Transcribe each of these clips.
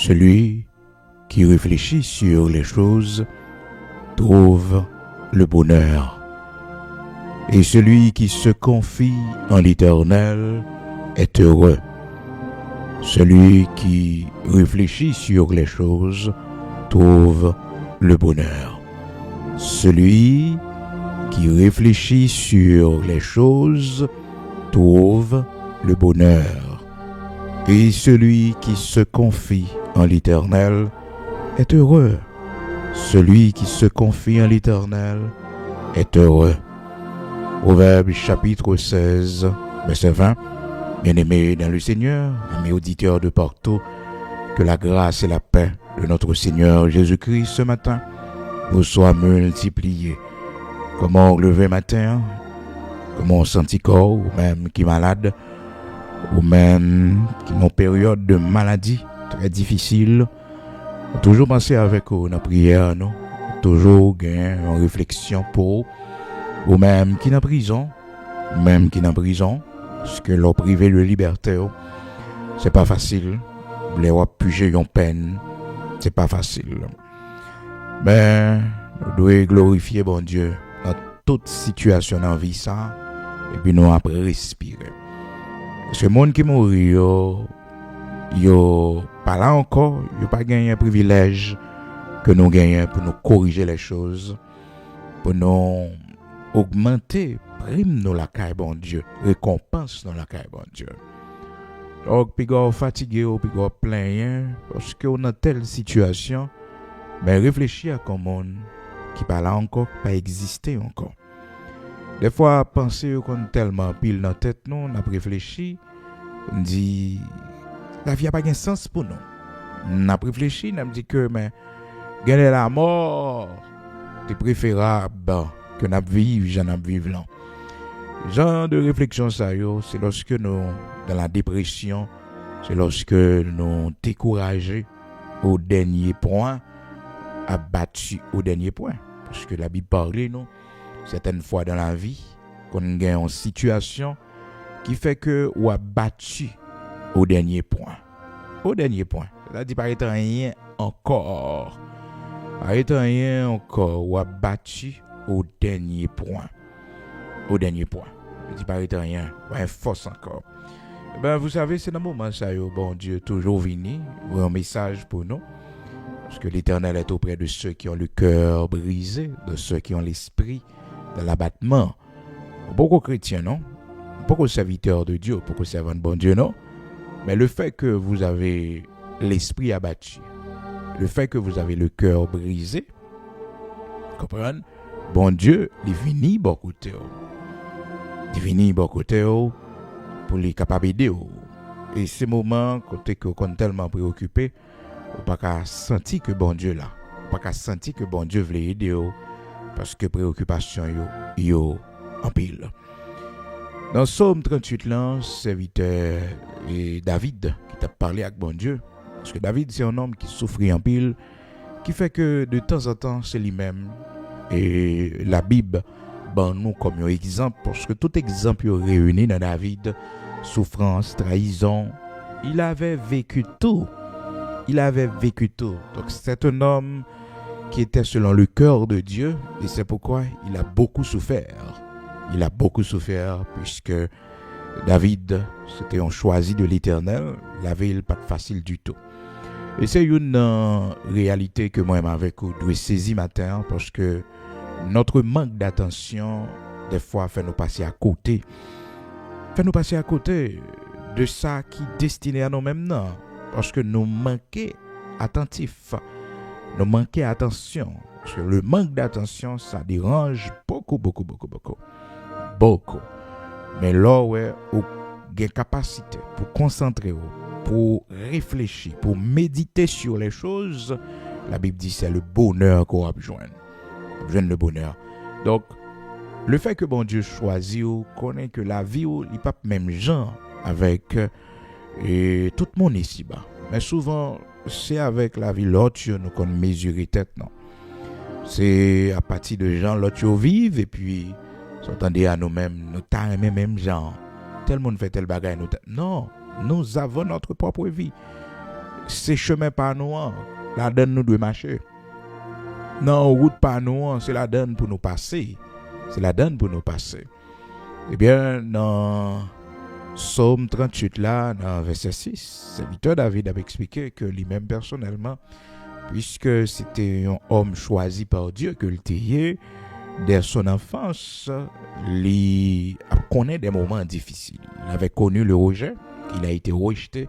Celui qui réfléchit sur les choses trouve le bonheur. Et celui qui se confie en l'Éternel est heureux. Celui qui réfléchit sur les choses trouve le bonheur. Celui qui réfléchit sur les choses trouve le bonheur. Et celui qui se confie en l'Éternel est heureux. Celui qui se confie en l'Éternel est heureux. Proverbe chapitre 16, verset 20. Bien-aimés dans le Seigneur, amis auditeurs de partout, que la grâce et la paix de notre Seigneur Jésus-Christ ce matin vous soient multipliées. Comment lever matin, comment senti corps, ou même qui est malade, ou même qui est en période de maladie très difficile, toujours penser avec vous dans la prière, non? Toujours gagner en réflexion pour ou même qui est en prison, parce que leur privé de liberté, c'est pas facile. Les puger en peine, c'est pas facile. Mais nous devons glorifier bon Dieu dans toute situation dans la vie ça, et puis nous après respirer. Ce monde qui mourit, yo pas là encore, yo pas gagné un privilège que nous gagnons pour nous corriger les choses, pour nous augmenter prime dans la caille bon Dieu, récompense dans la caille bon Dieu. Donc puis go fatigué ou puis go plein parce que on a telle situation, mais réfléchir à comment qui pas là encore, pas exister encore. Des fois penser qu'on tellement pile dans tête nous, on a réfléchi, on dit la vie a pas de sens pour nous. On a réfléchi, on a dit que mais gagner la mort, c'est préférable que n'a vivre, j'en ai vivre là. Genre de réflexion ça c'est lorsque nous dans la dépression, c'est lorsque nous découragés au dernier point, abattus au dernier point, parce que la Bible parle nous certaines fois dans la vie qu'on gagne une situation qui fait que ou abattu au dernier point. Au dernier point. Ça dit pas rien encore. Rien encore ou abattu au dernier point. Au dernier point. Je dis pas rien. Ouais, force encore. Ben, vous savez, c'est dans le moment ça, bon Dieu, toujours venu, ou un message pour nous. Parce que l'Éternel est auprès de ceux qui ont le cœur brisé, de ceux qui ont l'esprit de l'abattement. Beaucoup de chrétiens, non? Beaucoup de serviteurs de Dieu, beaucoup de servants de bon Dieu, non? Mais le fait que vous avez l'esprit abattu, le fait que vous avez le cœur brisé, comprenez? Bon Dieu, il vient beaucoup de il vient beaucoup de pour les capables d'aider. Et ces moments, côté que vous êtes tellement préoccupé, vous n'avez pas senti que bon Dieu là, vous n'avez pas senti que bon Dieu voulait aider parce que préoccupation yo en pile. Dans Psaume 38 là, serviteur et David qui t'a parlé avec bon Dieu, parce que David c'est un homme qui souffrit en pile, qui fait que de temps en temps c'est lui-même et la Bible nous comme un exemple, parce que tout exemple réuni dans David, souffrance, trahison, il avait vécu tout. Donc c'est un homme qui était selon le cœur de Dieu, et c'est pourquoi il a beaucoup souffert. Puisque David, c'était un choisi de l'Éternel, la vie n'est pas facile du tout. Et c'est une réalité que moi-même avec vous dois saisir matin, parce que notre manque d'attention, des fois, fait nous passer à côté. De ça qui est destiné à nous-mêmes, non. Parce que nous manquons attentifs. Nous manquons attention. Parce que le manque d'attention, ça dérange beaucoup. Mais là, ouais, vous avez capacité pour concentrer, pour réfléchir, pour méditer sur les choses. La Bible dit c'est le bonheur qu'on va besoin. Le bonheur. Donc, le fait que bon Dieu choisit ou connaît que la vie il pas même genre avec tout le monde ici-bas. Mais souvent, c'est avec la vie l'autre nous qu'on mesure tête, non. C'est à partir de gens l'autre vivent et puis s'entendez à nous-mêmes, nous t'as même genre. Tel monde fait tel bagaille, non, nous avons notre propre vie. c'est chemin pas nous, la donne nous doit marcher. Non, route pas nous, c'est la donne pour nous passer. C'est la donne pour nous passer. Eh bien, dans Psaume 38, là, dans verset 6, serviteur David avait expliqué que lui-même personnellement, puisque c'était un homme choisi par Dieu que le tayé, dès son enfance, il connaît des moments difficiles. Il avait connu le rejet, il a été rejeté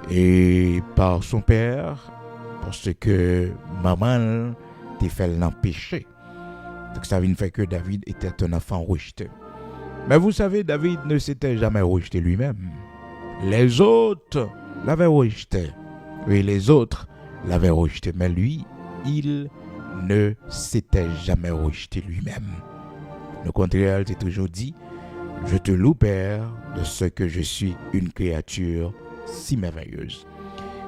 et par son père, parce que maman t'a fait l'empêcher. Donc ça vient fait que David était un enfant rejeté. Mais vous savez, David ne s'était jamais rejeté lui-même. Les autres l'avaient rejeté. Oui, les autres l'avaient rejeté. Mais lui, il ne s'était jamais rejeté lui-même. Le contraire, il s'est toujours dit, je te loue, Père, de ce que je suis une créature si merveilleuse.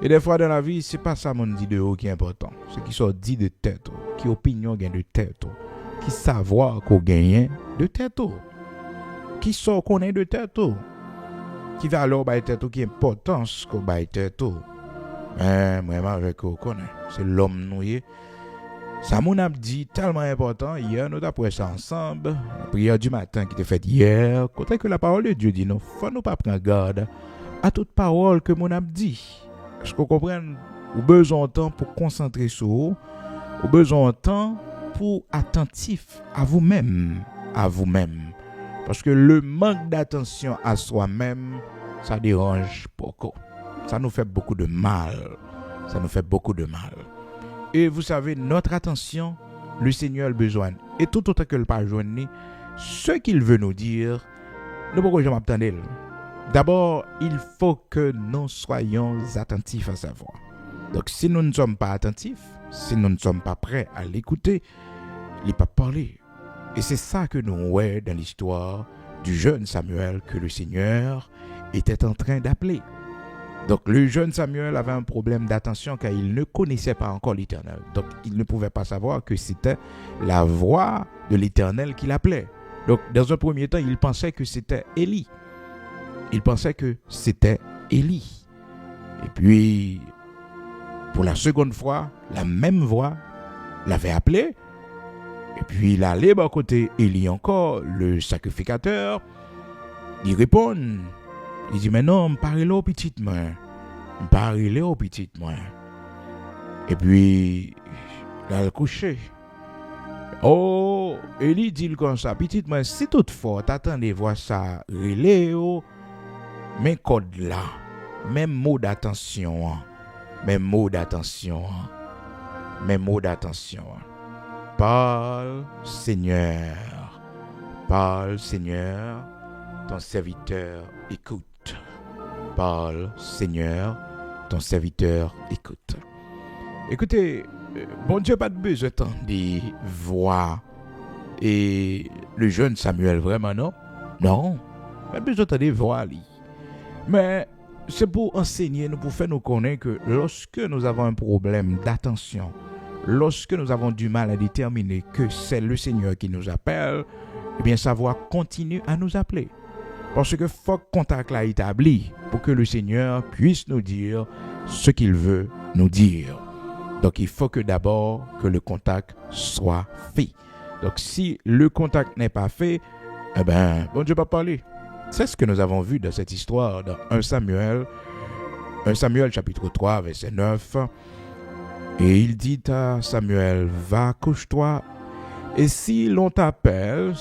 Et des fois dans la vie, c'est pas ça mon dit de haut qui est important. Ce qui sont dit de tête, qui opinion gagne de tête, qui savoir qu'on gagne de tête, qui sont connaît de tête, qui va alors bailler tête qui importance qu'on bailler tête. Mais vraiment avec qu'on connaît, c'est l'homme noué. Ça mon a dit tellement important hier nous après ça ensemble, la prière du matin qui était faite hier, côté que la parole de Dieu dit non, faut nous pas prendre garde à toute parole que mon a dit. Est-ce qu'on comprend ou besoin de temps pour concentrer sur vous, ou besoin de temps pour attentif à vous-même, parce que le manque d'attention à soi-même, ça dérange beaucoup. Ça nous fait beaucoup de mal. Et vous savez, notre attention, le Seigneur a besoin. Et tout autant que le pas joindre, ce qu'il veut nous dire, nous pourquoi je m'attendais. D'abord, il faut que nous soyons attentifs à sa voix. Donc, si nous ne sommes pas attentifs, si nous ne sommes pas prêts à l'écouter, il n'est pas parler. Et c'est ça que nous voyons dans l'histoire du jeune Samuel que le Seigneur était en train d'appeler. Donc, le jeune Samuel avait un problème d'attention car il ne connaissait pas encore l'Éternel. Donc, il ne pouvait pas savoir que c'était la voix de l'Éternel qu'il appelait. Donc, dans un premier temps, il pensait que c'était Élie. Et puis, pour la seconde fois, la même voix l'avait appelé. Et puis, il allait à côté Élie encore, le sacrificateur. Il répond. Il dit, mais non, parlez-le au petit moi. Et puis, il a le couché. Oh, Élie dit comme ça, petit moi, si toutefois, t'attendez voir ça, relais, mais code là, même mot d'attention. Parle, Seigneur, ton serviteur écoute. Parle, Seigneur, ton serviteur écoute. Écoutez, bon Dieu pas de besoin de voix et le jeune Samuel vraiment non, pas besoin de voix lui. Mais c'est pour enseigner nous, pour faire nous connaître que lorsque nous avons un problème d'attention, lorsque nous avons du mal à déterminer que c'est le Seigneur qui nous appelle, eh bien sa voix continue à nous appeler. Parce que faut que contact là établi pour que le Seigneur puisse nous dire ce qu'il veut nous dire. Donc il faut que d'abord que le contact soit fait. Donc si le contact n'est pas fait, eh bien, bon Dieu va parler. C'est ce que nous avons vu dans cette histoire dans 1 Samuel chapitre 3 verset 9. Et il dit à Samuel, va couche-toi. Et si l'on t'appelle,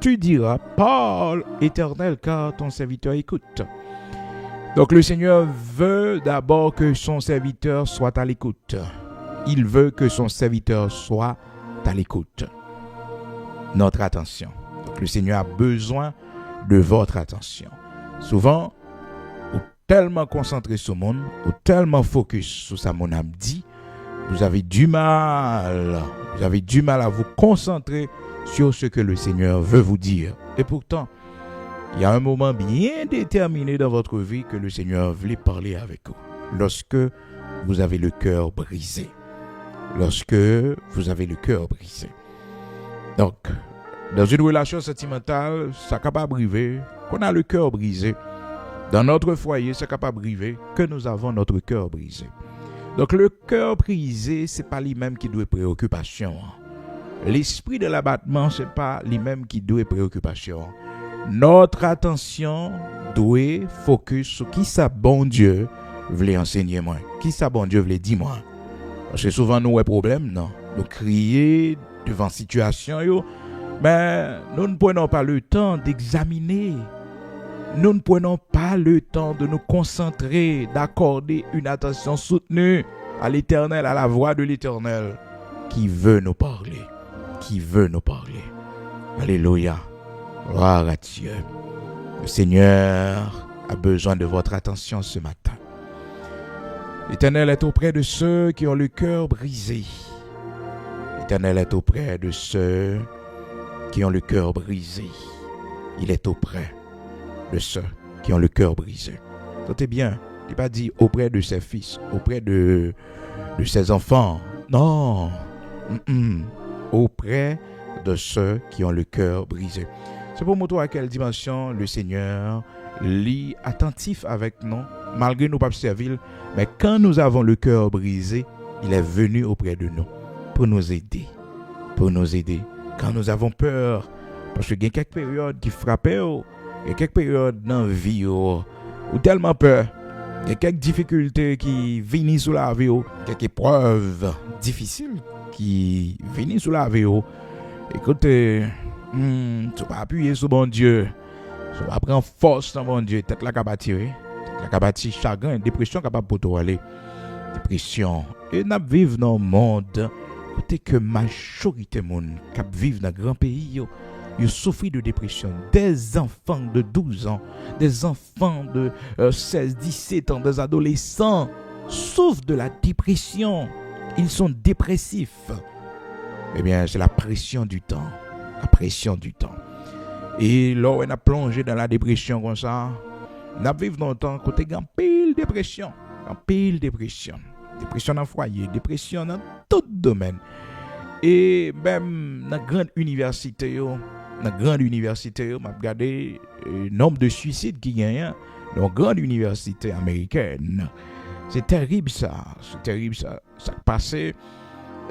tu diras, parle, Éternel, car ton serviteur écoute. Donc le Seigneur veut d'abord que son serviteur soit à l'écoute. Il veut que son serviteur soit à l'écoute. Notre attention. Donc le Seigneur a besoin de votre attention. Souvent, ou tellement concentré sur le monde, ou tellement focus sur ça, mon âme dit, vous avez du mal à vous concentrer sur ce que le Seigneur veut vous dire. Et pourtant, il y a un moment bien déterminé dans votre vie que le Seigneur voulait parler avec vous. Lorsque vous avez le cœur brisé. Donc, dans une relation sentimentale, ça capable arriver qu'on a le cœur brisé. Dans notre foyer, c'est capable d'arriver que nous avons notre cœur brisé. Donc le cœur brisé, c'est pas lui-même qui doit préoccupation. L'esprit de l'abattement, c'est pas lui-même qui doit préoccupation. Notre attention doit focus sur qui ça bon Dieu voulait enseigner moi, qui ça bon Dieu voulait dire moi. Parce que souvent nous avons problème, non? Nous crier devant situation yo, mais nous ne prenons pas le temps d'examiner. Nous ne prenons pas le temps de nous concentrer, d'accorder une attention soutenue à l'Éternel, à la voix de l'Éternel qui veut nous parler, qui veut nous parler. Alléluia. Gloire à Dieu. Le Seigneur a besoin de votre attention ce matin. L'Éternel est auprès de ceux qui ont le cœur brisé. L'Éternel est auprès de ceux qui ont le cœur brisé. Il est auprès de ceux qui ont le cœur brisé. Notez bien, il n'est pas dit auprès de ses fils, auprès de ses enfants. Non. Auprès de ceux qui ont le cœur brisé. C'est pour montrer à quelle dimension le Seigneur lit attentif avec nous, malgré nos papes serviles. Mais quand nous avons le cœur brisé, il est venu auprès de nous pour nous aider. Pour nous aider. Quand nous avons peur, parce qu'il y a quelques périodes qui frappaient, il y a quelques périodes dans la vie où tellement peur, il y a quelques difficultés qui viennent sous la vie, quelques épreuves difficiles qui viennent sous la vie. Écoutez, tu vas appuyer sur bon Dieu, tu vas prendre force dans bon Dieu, tête la capable tirer, tête la capable tirer chagrin, dépression capable pour toi aller, dépression. Et nous vivons dans un monde côté que majorité monde qui vivent dans grand pays ils souffrent de dépression. Des enfants de 12 ans, des enfants de 16, 17 ans, des adolescents souffrent de la dépression. Ils sont dépressifs. Eh bien, c'est la pression du temps. La pression du temps. Et là, on a plongé dans la dépression comme ça. On vivons dans le temps côté grand pile dépression. En pile dépression. Dépression dans le foyer, dépression dans tout domaine. Et même dans la grande université, on a regardé le nombre de suicides qui gagnent dans la grande université américaine. C'est terrible ça. Ça passait.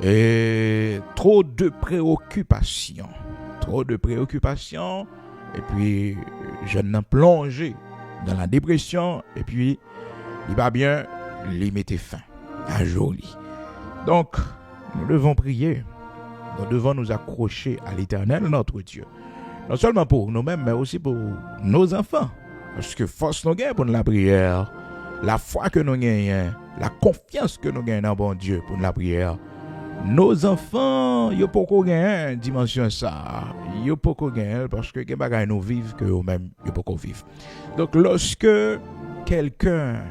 Et trop de préoccupations. Et puis, je n'ai plongé dans la dépression. Et puis, il va bien, il mettait fin à joli. Donc, nous devons prier. Nous devons nous accrocher à l'Éternel, notre Dieu. Non seulement pour nous-mêmes, mais aussi pour nos enfants. Parce que force nous gagne pour la prière. La foi que nous gagnons, la confiance que nous gagnons dans bon Dieu pour la prière. Nos enfants, ils ne peuvent pas gagner dimension ça. Ils ne peuvent pas gagner parce que les bagages nous vivent que eux-mêmes, ils ne peuvent pas vivre. Donc, lorsque quelqu'un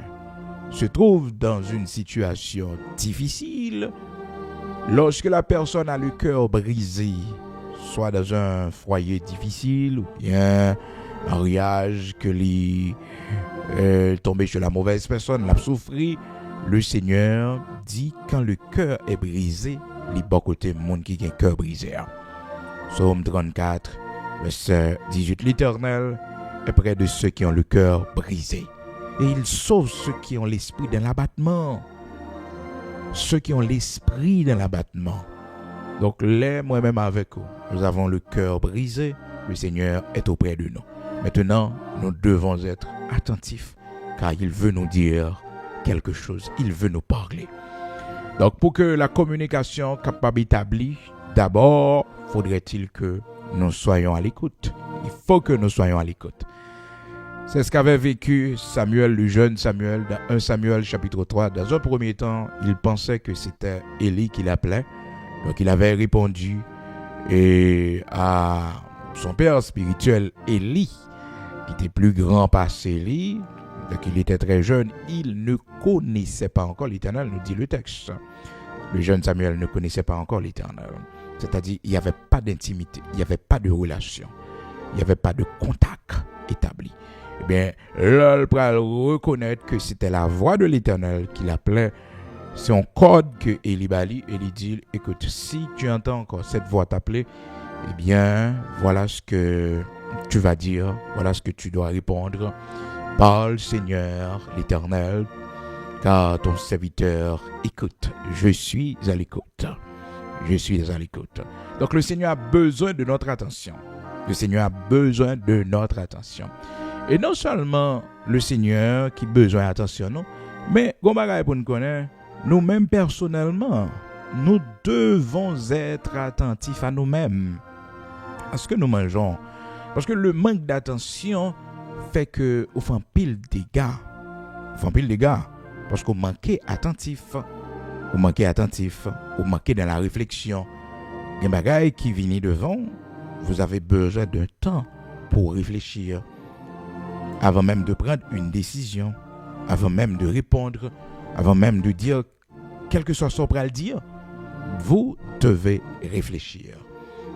se trouve dans une situation difficile, lorsque la personne a le cœur brisé, soit dans un foyer difficile ou bien un mariage que lui tombé chez la mauvaise personne, l'a souffri, le Seigneur dit quand le cœur est brisé, les bas côté monde qui a un cœur brisé. Psaume 34, verset 18, l'Éternel est près de ceux qui ont le cœur brisé. Et il sauve ceux qui ont l'esprit dans l'abattement. Ceux qui ont l'esprit dans l'abattement. Donc, moi-même avec vous, nous avons le cœur brisé. Le Seigneur est auprès de nous. Maintenant, nous devons être attentifs car il veut nous dire quelque chose. Il veut nous parler. Donc, pour que la communication capable établie, d'abord, faudrait-il que nous soyons à l'écoute. Il faut que nous soyons à l'écoute. C'est ce qu'avait vécu Samuel, le jeune Samuel, dans 1 Samuel chapitre 3. Dans un premier temps, il pensait que c'était Élie qui l'appelait. Donc il avait répondu à son père spirituel Élie, qui était plus grand par Élie. Donc il était très jeune. Il ne connaissait pas encore l'Éternel, nous dit le texte. Le jeune Samuel ne connaissait pas encore l'Éternel. C'est-à-dire il n'y avait pas d'intimité, il n'y avait pas de relation, il n'y avait pas de contact établi. Eh bien, là, il va reconnaître que c'était la voix de l'Éternel qui l'appelait. C'est un code que Élie bali et il dit, écoute, si tu entends encore cette voix t'appeler, eh bien, voilà ce que tu vas dire, voilà ce que tu dois répondre, Parle, Seigneur, l'Éternel, car ton serviteur écoute. Je suis à l'écoute. Je suis à l'écoute. Donc le Seigneur a besoin de notre attention. Le Seigneur a besoin de notre attention. Et non seulement le Seigneur qui a besoin d'attention, non, mais pour nous connaître, nous-mêmes personnellement, nous devons être attentifs à nous-mêmes, à ce que nous mangeons. Parce que le manque d'attention fait que nous faisons pile de dégâts. Nous faisons pile de dégâts. Parce qu'on manque attentif. On manque attentif. On manque dans la réflexion. Il y a des bagailles qui viennent devant. Vous avez besoin d'un temps pour réfléchir. Avant même de prendre une décision. Avant même de répondre. Avant même de dire, quel que soit ce qu'on va le dire, vous devez réfléchir.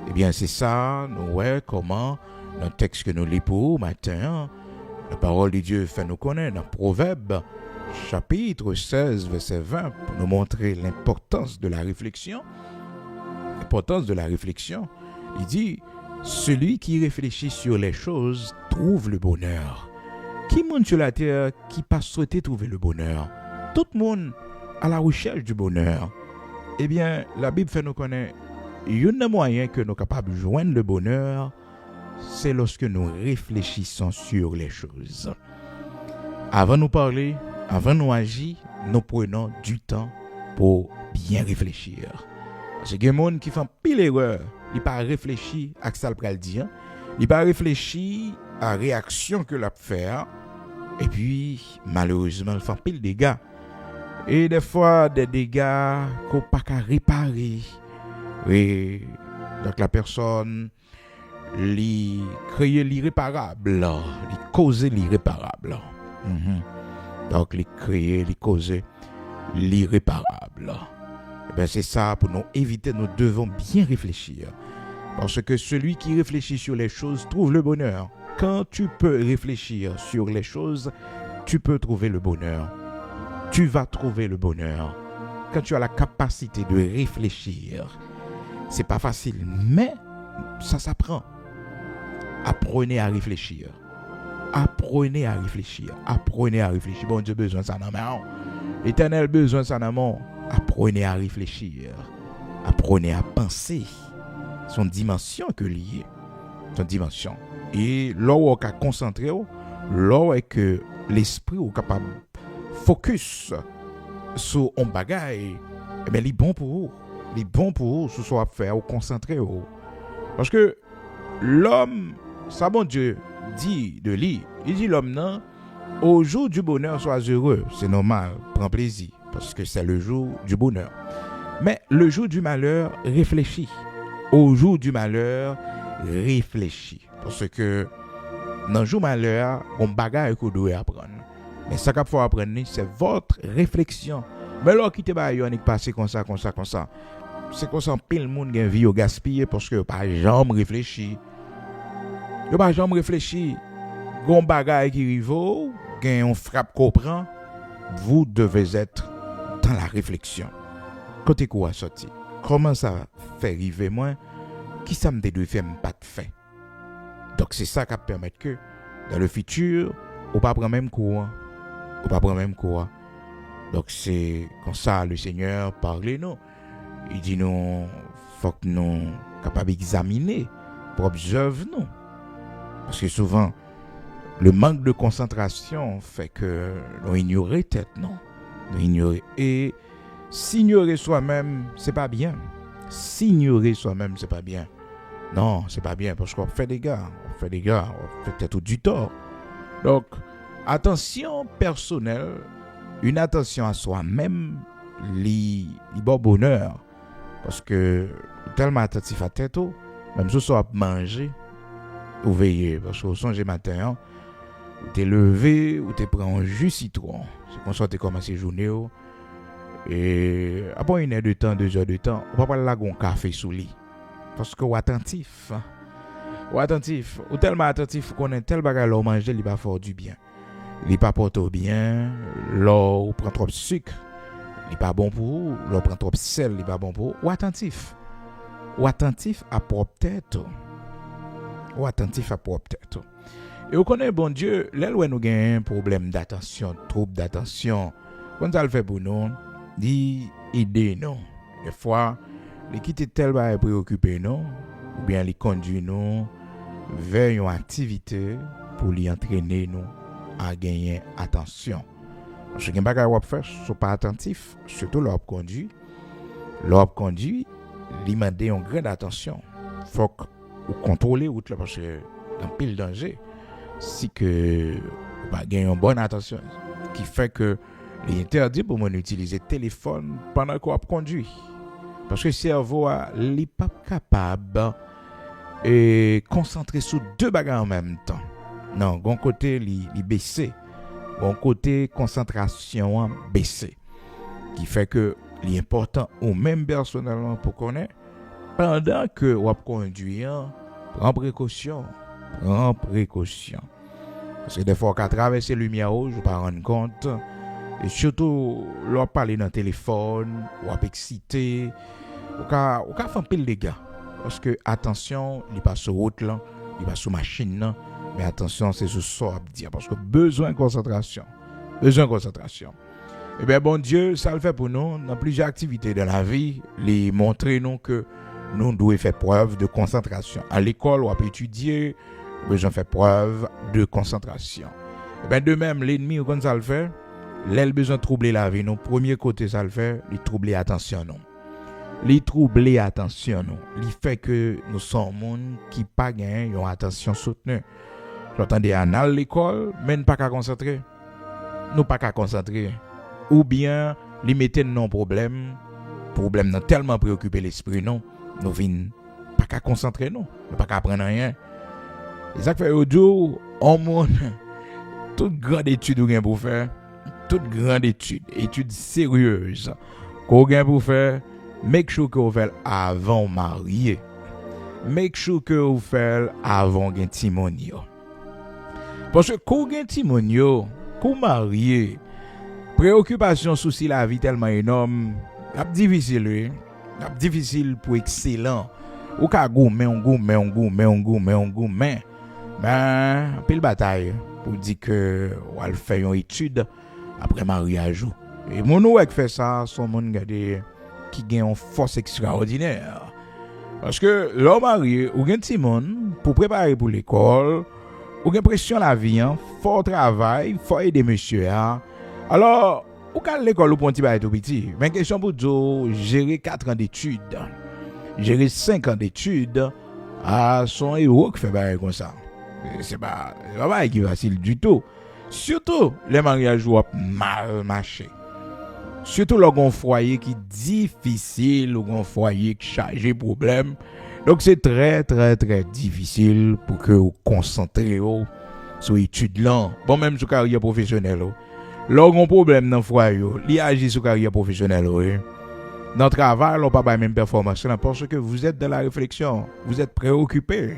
Eh bien, c'est ça, nous voyons comment, dans le texte que nous lisons pour matin, la parole de Dieu fait nous connaître dans Proverbe, chapitre 16, verset 20, pour nous montrer l'importance de la réflexion. L'importance de la réflexion, il dit, celui qui réfléchit sur les choses trouve le bonheur. Qui monte sur la terre qui pas souhaité trouver le bonheur? Tout le monde à la recherche du bonheur. Eh bien, la Bible fait nous connaître, il y a un moyen que nous sommes capables de joindre le bonheur, c'est lorsque nous réfléchissons sur les choses. Avant de nous parler, avant de nous agir, nous prenons du temps pour bien réfléchir. Parce que il y a des gens qui font pile erreur, ils ne pas réfléchir à ce qu'ils vont dire, ils ne pas réfléchir à la réaction que l'on fait, et puis malheureusement, ils font pile de dégâts. Et des fois, des dégâts qu'on n'a pas qu'à réparer. Oui, donc la personne lui crée l'irréparable, lui cause l'irréparable. Donc, lui créer, lui causer l'irréparable. Et bien, c'est ça, pour nous éviter, nous devons bien réfléchir. Parce que celui qui réfléchit sur les choses trouve le bonheur. Quand tu peux réfléchir sur les choses, tu peux trouver le bonheur. Tu vas trouver le bonheur. Quand tu as la capacité de réfléchir, c'est pas facile, mais ça s'apprend. Apprenez à réfléchir. Apprenez à réfléchir. Apprenez à réfléchir. Bon Dieu besoin de ça dans mon. L'Éternel besoin de ça dans mon. Apprenez à réfléchir. Apprenez à penser. Son dimension que lié. Son dimension. Et là où on est concentré, là où est que l'esprit est capable de focus sur un bagaille, mais il est bon pour vous. Il est bon pour vous, ce soit faire ou concentrer. Parce que l'homme, ça bon Dieu dit de lui, il dit l'homme non, au jour du bonheur sois heureux, c'est normal, prends plaisir, parce que c'est le jour du bonheur. Mais le jour du malheur, réfléchis. Au jour du malheur, réfléchis. Parce que dans le jour du malheur, on bagaille que vous devez apprendre. Mais ça qu'il faut apprendre, c'est votre réflexion. Mais là, qui te va y passer comme ça. C'est comme ça, pile le monde qui a une vie au gaspillé parce que pas jamais réfléchi. Yo pas jamais réfléchi. Gon bagay qui rivo, gen on frappe qu'on prend, vous devez être dans la réflexion. Côté quoi sorti? Comment ça fait arriver moi? Qui ça me doit faire pas de fait? Donc c'est ça qui permet que dans le futur, on pas prendre même courant. On pas prendre même courant. Donc c'est comme ça le Seigneur parle nous. Il dit nous faut que nous capables d'examiner pour observer nous. Parce que souvent le manque de concentration fait que nous ignorons tête non. Nous ignorer et s'ignorer soi-même, c'est pas bien. S'ignorer soi-même, c'est pas bien. Non, c'est pas bien parce qu'on fait des gars, on fait peut-être du tort. Donc attention personnelle, une attention à soi-même, li bon bonheur. Parce que tellement attentif à tête, même si on manger ou veiller, parce que au songe matin, ou t'es levé, ou t'es pris un jus citron. C'est comme ça que t'es commencé journée. Et après une heure de temps, 2 heures de temps, on va pas là un café sous lit. Parce que ou attentif. Ou tellement attentif qu'on a tel bagage là manger, il va faire du bien. Il pas porte bien, l'eau prend trop de sucre. Il pas bon pour vous, l'eau prend trop de sel, il pas bon pour vous. Ou attentif à propre tête. Et on connaît, bon Dieu, là où nous avons un problème d'attention, trouble d'attention, quand ça le fait pour nous, dit aider nous. Des fois, les quitter tellement préoccupés nous, ou bien les conduire nous vers une activité pour les entraîner nous à gagner attention. Parce que les bagages qu'on fait ne sont pas attentifs, surtout leur conduit. Leur conduit, ils demandent une grande attention. Il faut que vous contrôlez route là parce que dans pile danger. Si que vous gagnez une bonne attention, qui fait que il est interdit pour moi d'utiliser le téléphone pendant qu'on conduit. Parce que le cerveau n'est pas capable de concentrer sur deux bagages en même temps. Non, d'un côté, il baissé. D'un côté, concentration baissée. Qui fait que l'important, ou même personnellement, pour connaître, pendant que vous conduisez, prends précaution. Prends précaution. Parce que des fois, quand traverser la lumière rouge, vous ne pas rendre compte. Et surtout, lorsque parler dans le téléphone, ou excité, ou faire un peu de dégâts. Parce que, attention, il n'est pas sur route, là, il n'est pas sur machine, là, mais attention, c'est sur ça à dire. Parce que besoin de concentration. Besoin de concentration. Eh bien, bon Dieu, ça le fait pour nous. Dans plusieurs activités de la vie, les montrer nous que nous devons faire preuve de concentration. À l'école, on peut étudier, besoin de faire preuve de concentration. Eh bien, de même, l'ennemi, quand ça le fait, l'aile besoin de troubler la vie. Nous, premier côté, ça le fait, il troubler l'attention, nous. Il troubler l'attention, nous. Il fait que nous sommes gens qui pas gagnent une attention soutenue. J'entendais à l'école, mais nous pas qu'à concentrer. Nous pas qu'à concentrer. Ou bien, les mettre non problème non tellement préoccupé l'esprit, non. Nous venons pas qu'à concentrer, non. Nous pas qu'à apprendre rien. Et ça fait au jour, on monte toute grande étude ou bien pour faire. Toute grande étude sérieuse qu'on gagne pour faire, make sure que vous faites avant marier. Make sure que vous faites avant gagne timonio. Parce que quand gagne timonio, quand marier, préoccupation souci la vie tellement énorme, c'est difficile pour excellent. Ou ka gourmet, ben pile bataille pour dire que on va faire une étude après mariage. Et mon ou qui fait ça, son monde qui gagne une force extraordinaire. Parce que l'homme marié ou gagne petit monde pour préparer pour l'école, ou gagne pression la vie, fort travail, faut aider monsieur. Alors, ou quand l'école ou pour un petit bail tout petit, mais question pour gérer 4 ans d'études, gérer 5 ans d'études, son héros qui fait bail comme ça. C'est pas qui est facile du tout. Surtout les mariages où mal marché. Surtout le foyer qui est difficile, ou un foyer qui chargé problème. Donc c'est très très très difficile pour que vous concentrez sur l'étude là. Bon, même sur carrière professionnelle. Lorsqu'on problème dans le foyer, il agit sur carrière professionnelle. Dans le travail, on n'a pas la même performance parce que vous êtes dans la réflexion, vous êtes préoccupé.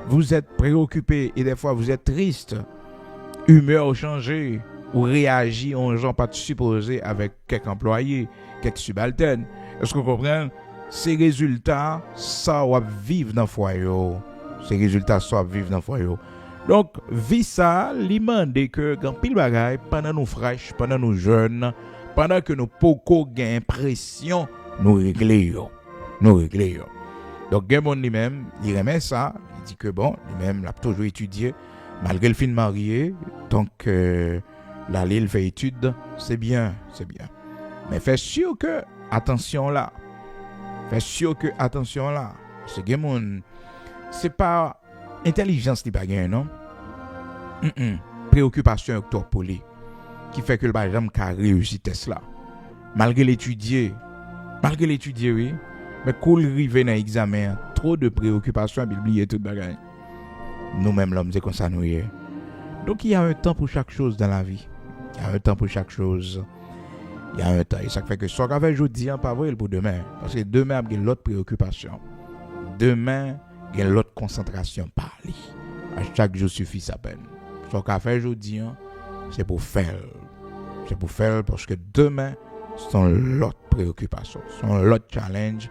Vous êtes préoccupé et des fois vous êtes triste. Humeur changée ou réagit aux gens pas supposés avec quelques employés, quelques subalternes. Est-ce que vous comprenez? Ces résultats, ça va vivre dans le foyer. Ces résultats, ça va vivre dans le foyer. Donc, vie ça, l'imande que quand pile bagaille, pendant nous fraîches, pendant nous jeunes, pendant que nous poco gain pression, nous réglons. Donc, Gamon lui-même, il remet ça, il dit que bon, lui-même, il a toujours étudié, malgré le fin de marié, donc là, il fait étude, c'est bien. Mais fais sûr que, attention là, c'est Gamon, c'est pas intelligence qui pas gain, non? Préoccupation pour lui, qui fait que le bagage a réussi Tesla. Malgré l'étudier, oui. Mais quand il arrive dans l'examen, trop de préoccupations, il oublie tout bagage. Nous-mêmes, l'homme, c'est comme ça nous y est. Donc, il y a un temps pour chaque chose dans la vie. Il y a un temps. Et ça fait que ce qu'on fait aujourd'hui, pas vrai pour demain. Parce que demain, il y a l'autre préoccupation. Demain, il y a l'autre concentration par lui. À chaque jour suffit sa peine. Ce qu'on fait aujourd'hui, c'est pour faire. C'est pour faire parce que demain, c'est l'autre préoccupation. C'est l'autre challenge.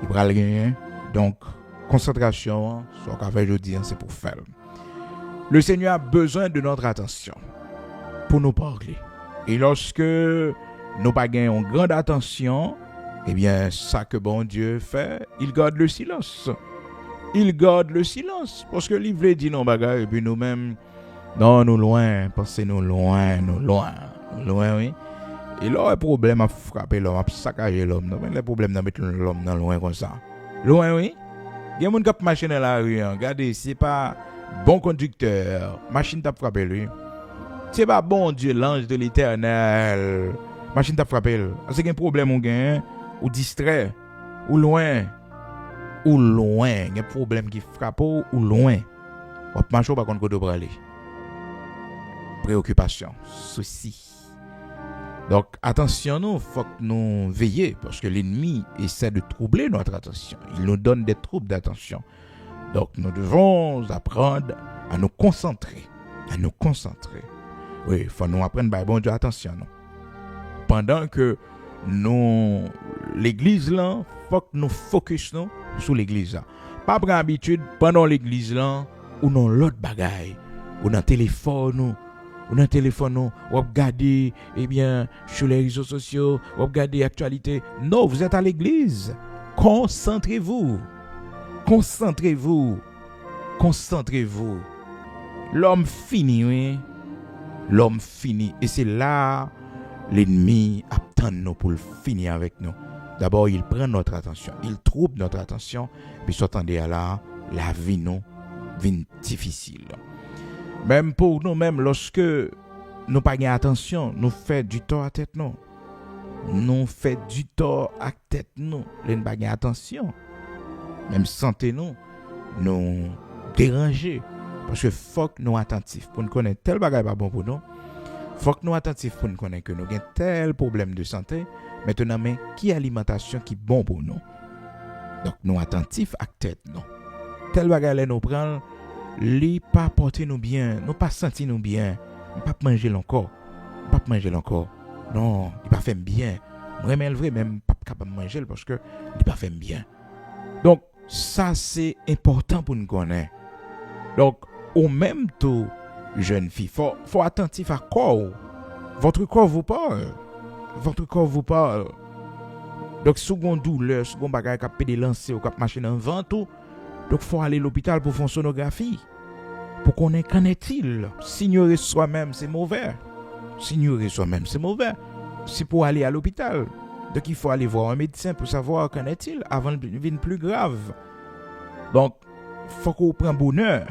Il va le gagner. Donc, concentration, ce qu'on fait aujourd'hui, c'est pour faire. Le Seigneur a besoin de notre attention pour nous parler. Et lorsque nous pas gagnons grande attention, eh bien, ça que bon Dieu fait, il garde le silence. Il garde le silence. Parce que l'Ivre dit non bagaille, et puis nous-mêmes, non, nous loin, pensez-nous loin, oui. Et là, le problème a frappé l'homme, a saccagé l'homme. Non, mais le problème n'a mettre l'homme dans loin comme ça. Loin, oui. Il y a des gens qui marchent dans la rue. Regardez, c'est pas bon conducteur. Machine t'a frappé lui. C'est pas bon Dieu, l'ange de l'éternel. Machine t'a frappé. C'est un problème ou gain, ou distrait, ou loin. Ou loin. Il y a un problème qui frappe ou loin. On marche pas contre côté pour aller. Préoccupation, souci. Donc, attention, il faut que nous veillions parce que l'ennemi essaie de troubler notre attention. Il nous donne des troubles d'attention. Donc, nous devons apprendre à nous concentrer. Oui, il faut nous apprendre à bon Dieu attention. Non? Pendant que nous, l'église là, il faut que nous focusions sur l'église là. Pas prendre habitude pendant l'église là, ou dans l'autre bagaille, ou dans le téléphone, ou dans le téléphone, ou regarder, eh bien, sur les réseaux sociaux, ou regarder l'actualité. Non, vous êtes à l'église. Concentrez-vous. L'homme finit, oui. L'homme finit. Et c'est là, l'ennemi attend nous pour le finir avec nous. D'abord, il prend notre attention. Il trouble notre attention. Puis, s'attendez à là, la vie, nous, vie difficile. Même pour nous-mêmes, lorsque nous pas gain attention, nous fait du tort à tête nous. Nous fait du tort à tête nous. Nous pas gain attention. Même santé nous déranger. Parce que faut que nous attentifs pour nous connaître tel bagage pas bon pour nous. Faut que nous attentifs pour nous connaître que nous avons tel problème de santé. Maintenant, mais qui alimentation qui bon pour nous? Donc nous attentifs à tête nous. Tel bagage nous prend li pas porter nous bien, nous pas sentir nous bien, pas manger encore. Non, il pas fait bien. Moi même vrai même pas capable manger parce que il pas fait bien. Donc ça c'est important pour nous connaître. Donc au même temps jeune fille, faut attentif à corps. Votre corps vous parle. Donc second douleur, second bagage qui peut lancer ou qui marcher dans vent tout. Donc, il faut aller à l'hôpital pour faire une sonographie. Pour qu'on ait qu'en est-il. S'ignorer soi-même, c'est mauvais. C'est pour aller à l'hôpital. Donc, il faut aller voir un médecin pour savoir qu'en est-il avant de devenir plus grave. Donc, il faut qu'on prenne bonheur.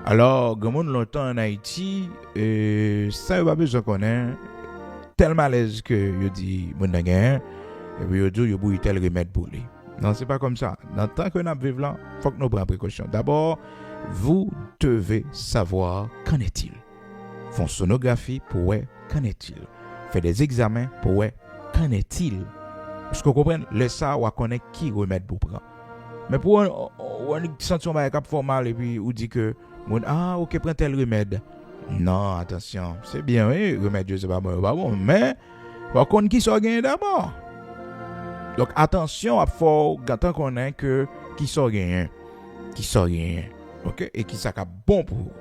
Alors, comme on longtemps en Haïti, ça, il n'y a pas besoin qu'on ait tel malaise que il dit, mon et puis il dit, il y a tel remède pour lui. Non, c'est pas comme ça. Dans le temps que nous vivons là, il faut que nous prenions précaution. D'abord, vous devez savoir qu'en est-il. Font sonographie pour voir qu'en est-il. Fait des examens pour voir qu'en est-il. Parce que vous comprenez, le ça, on connaît qui remède pour prendre. Mais pour on sent son bail cap formal et puis on dit que OK, prends tel remède. Non, attention, c'est bien, oui, remède c'est pas bon, mais par contre qui soit gagné d'abord. Donc attention, il faut gâter qu'on ait que qui sort rien. OK, et qui ça bon pour vous.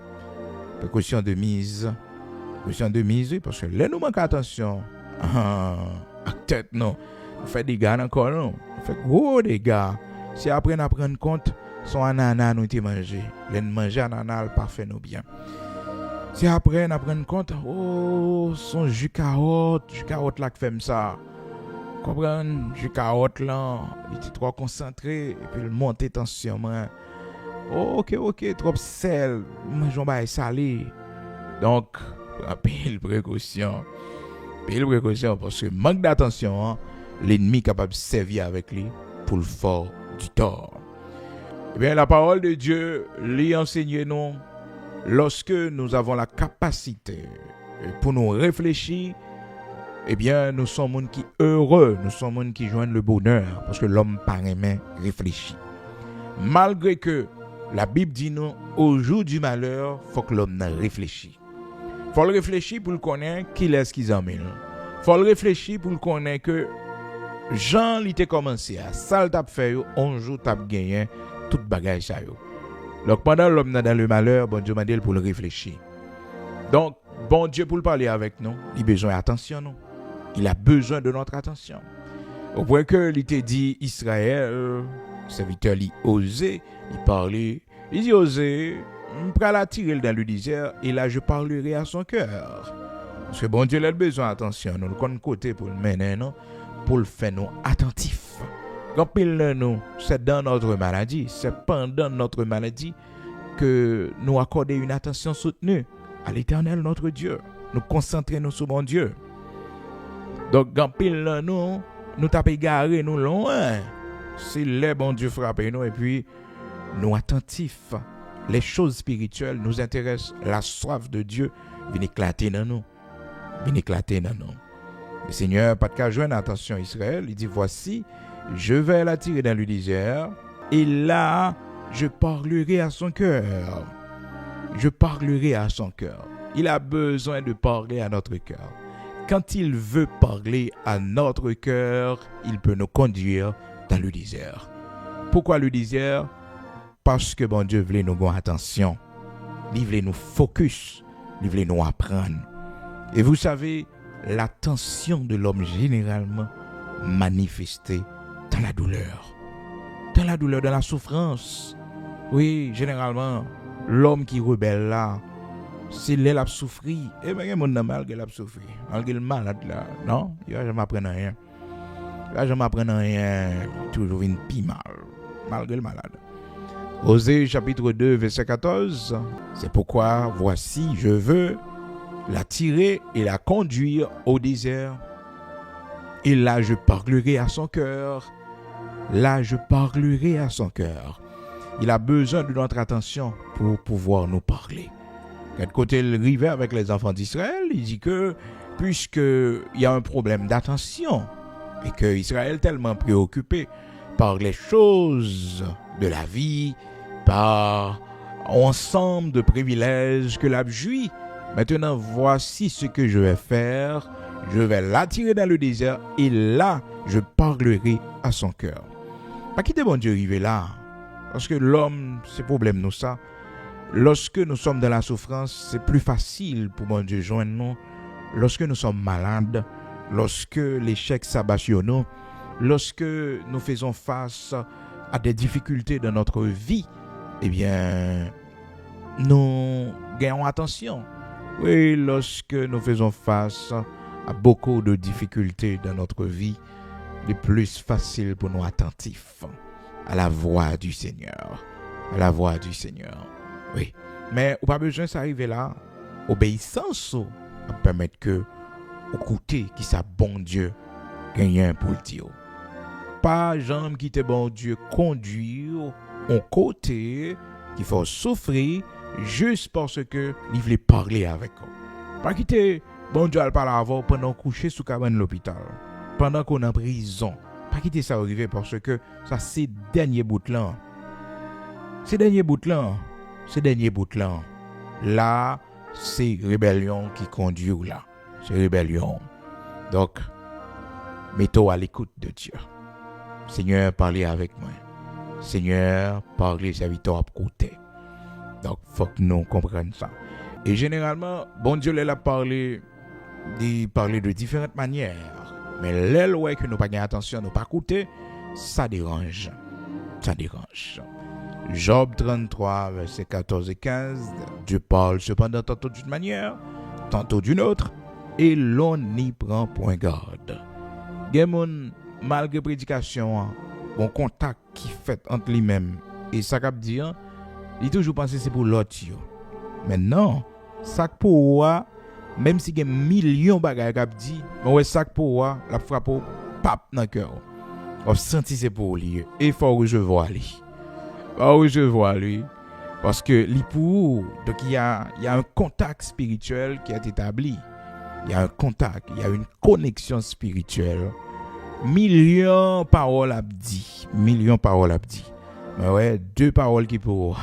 Précaution de mise, oui, parce que là nous manque attention. À tête non, on fait des gars encore non, on fait gros dégâts. Si après on prend compte son ananas nous t'ai mangé, les manger ananas parfait nous bien. Si après on prend compte son jus carotte là qui fait ça. Comprendre, jus carotte là, il était trop concentré et puis il montait tension moi. OK, trop sel, mangeons pas salé. Donc, pile précaution parce que manque d'attention, l'ennemi capable de servir avec lui pour le fort du tort. Eh bien, la parole de Dieu lui enseigne nous lorsque nous avons la capacité pour nous réfléchir. Eh bien, nous sommes monde qui heureux, nous sommes monde qui joignent le bonheur, parce que l'homme par aimant réfléchit. Malgré que la Bible dit nous, au jour du malheur, faut que l'homme réfléchisse. Faut le réfléchir pour le connaître qui est-ce qu'ils emmènent. Faut le réfléchir pour le connaître que Jean l'était commencé à ça t'a fait un jour t'a gagné toute bagage ça yo. Donc, pendant l'homme dans le malheur, bon Dieu m'a dit pour le réfléchir. Donc, bon Dieu pour le parler avec nous, il a besoin d'attention, nous. Il a besoin de notre attention. Au point que il t'a dit Israël, serviteur, il osait, il parlait, il dit osait, je vais l'attirer dans le désert et là je parlerai à son cœur. Parce que bon Dieu a besoin d'attention, nous le côté pour le mener, non? Pour le faire nous attentifs. Quand pile nous, c'est dans notre maladie, c'est pendant notre maladie que nous accorder une attention soutenue à l'Éternel notre Dieu. Nous concentrer nous sur mon Dieu. Donc quand pile nous tapons égaré nous loin. C'est les bon Dieu frapper nous et puis nous attentifs. Les choses spirituelles nous intéressent. La soif de Dieu vient éclater dans nous. Le Seigneur, pas de cas joindre attention Israël, il dit voici, je vais l'attirer dans le désert et là, je parlerai à son cœur. Je parlerai à son cœur. Il a besoin de parler à notre cœur. Quand il veut parler à notre cœur, il peut nous conduire dans le désert. Pourquoi le désert? Parce que bon Dieu voulait nous avoir attention. Il voulait nous focus. Il voulait nous apprendre. Et vous savez, l'attention de l'homme généralement manifestée dans la douleur. Dans la douleur, dans la souffrance. Oui, généralement, l'homme qui rebelle là, c'est l'aile à souffrir. Et bien, il y a mon malgré l'a souffrir. Malgré le malade là, non? Il va jamais apprendre rien. Là, je m'apprends rien. Toujours une pie mal. Malgré le malade. Osée chapitre 2, verset 14. C'est pourquoi, voici, je veux l'attirer et la conduire au désert. Et là, je parlerai à son cœur. Là, je parlerai à son cœur. Il a besoin de notre attention pour pouvoir nous parler. Quand côté il arrivait avec les enfants d'Israël, il dit que puisqu'il y a un problème d'attention et que Israël est tellement préoccupé par les choses de la vie, par ensemble de privilèges que l'a joui, maintenant voici ce que je vais faire. Je vais l'attirer dans le désert et là, je parlerai à son cœur. Pas quitter bon Dieu arriver là. Parce que l'homme, c'est problème nous ça. Lorsque nous sommes dans la souffrance, c'est plus facile pour mon Dieu joindre nous. Lorsque nous sommes malades, lorsque l'échec s'abat sur nous, lorsque nous faisons face à des difficultés dans notre vie, eh bien, nous gagnons attention. Oui, lorsque nous faisons face à beaucoup de difficultés dans notre vie, il est plus facile pour nous attentifs à la voix du Seigneur. À la voix du Seigneur. Oui. Mais on n'a pas besoin de s'arriver là. Obéissance va permettre que, au côté qui sa bon Dieu, gagne pour le dire. Pas jambe qui te bon Dieu conduire au côté qu'il faut souffrir juste parce que il voulait parler avec vous. Pas quitter bon Dieu à parler avant pendant coucher sous cabane de l'hôpital. Pendant qu'on est en prison. Pas quitter ça arriver parce que ça c'est dernier bout là. C'est dernier bout là. C'est dernier bout là. Là, c'est rébellion qui conduit là. C'est rébellion. Donc, mettons à l'écoute de Dieu. Seigneur, parlez avec moi. Seigneur, parlez serviteur à côté. Donc, il faut que nous comprenions ça. Et généralement, bon Dieu l'a parlé de différentes manières. Mais l'aile ouais que nous pas attention, nous pas écouter, ça dérange. Ça dérange. Job 33, versets 14 et 15, Dieu parle cependant tantôt d'une manière, tantôt d'une autre, et l'on n'y prend point garde. Gen malgré prédication, bon contact qui fait entre lui-même et ça cap dire, il toujours pensé c'est pour l'autre. Mais non, ça pour moi, même si il y a millions de bagages cap dit, mais ouais ça pour moi, la frappe pap dans cœur. On senti c'est pour lui et faut que je vois lui. Ah oui, je vois lui. Parce que l'ipou, donc il y a un contact spirituel qui est établi. Il y a un contact, il y a une connexion spirituelle. Millions de paroles à dit. Mais ouais, 2 paroles qui pour.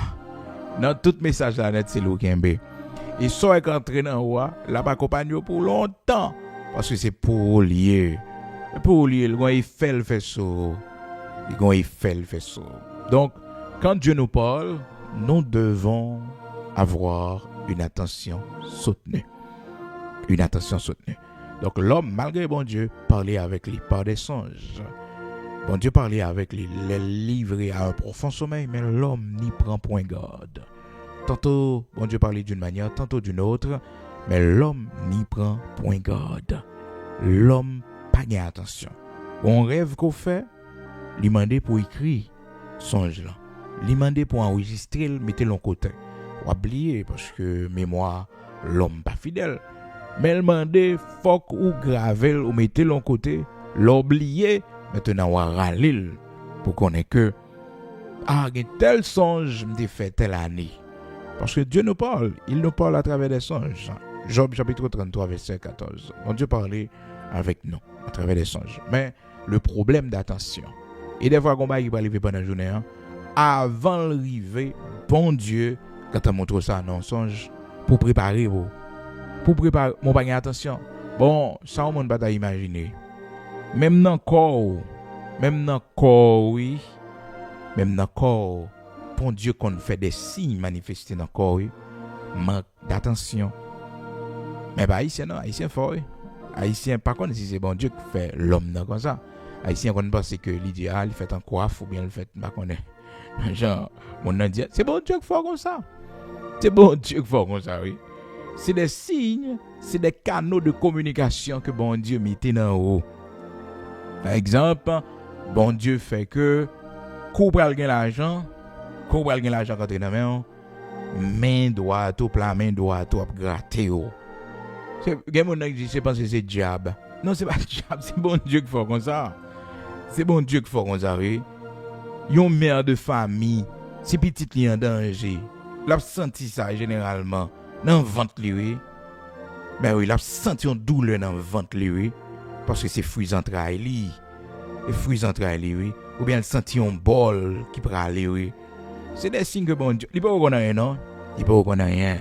Dans tout message là net c'est l'eau qui est. Et soit est entré dans roi, là pas accompagné pour longtemps parce que c'est pour lier. Pour lier, il fait le faisceau. Donc quand Dieu nous parle, nous devons avoir une attention soutenue. Une attention soutenue. Donc l'homme, malgré bon Dieu, parlait avec lui par des songes. Bon Dieu parlait avec lui, les livrer à un profond sommeil, mais l'homme n'y prend point garde. Tantôt, bon Dieu parlait d'une manière, tantôt d'une autre, mais l'homme n'y prend point garde. L'homme pas gain attention. On rêve qu'on fait, lui demander pour écrire songe là. Lui demander pour enregistrer, mettez l'on côté. Ou oublier parce que mémoire, l'homme pas fidèle. Mais le demander faut ou graver ou mettez l'on côté, l'oublier, maintenant on râler pour qu'on ait que tel songe m'était fait telle année. Parce que Dieu nous parle, il nous parle à travers des songes. Job chapitre 33 verset 14. Bon Dieu parlait avec nous à travers des songes. Mais le problème d'attention. Et des fois, il va arriver pendant la journée, avant l'arrivée, bon Dieu, quand on montre ça dans un songe, pour préparer, mon pas attention. Bon, ça, on ne peut pas imaginer. Même dans le corps, oui, même dans le corps, bon Dieu, qu'on fait des signes manifestés dans le corps, oui, manque d'attention. Mais pas haïtien, non, haïtien fort, haïtien, par contre, si c'est bon Dieu qui fait l'homme comme ça, haïtien, on pense que l'idéal, il fait en coiffe ou bien il fait, pas qu'on est. Genre, mon nom dit, c'est bon Dieu qui fait comme ça. C'est bon Dieu qui fait comme ça, oui. C'est des signes, c'est des canaux de communication que bon Dieu mettait dans haut. Par exemple, bon Dieu fait que, couper l'argent quand tu es dans la main droite, ou la main droite, ou gratter. C'est le diable. Non, c'est pas le diable, c'est bon Dieu qui fait comme ça. C'est bon Dieu qui fait comme ça, oui. Yon mère de famille, si petit li en danger, l'a senti ça généralement dans le ventre li, oui. Ben oui, l'a senti une douleur dans le ventre li, oui. Parce que c'est fruits entrailles li. Les fruits entrailles li, oui. Ou bien il senti un bol qui peut aller, oui. C'est des signes que bon Dieu. Il peut pas connaître rien, non? Il peut pas connaître rien.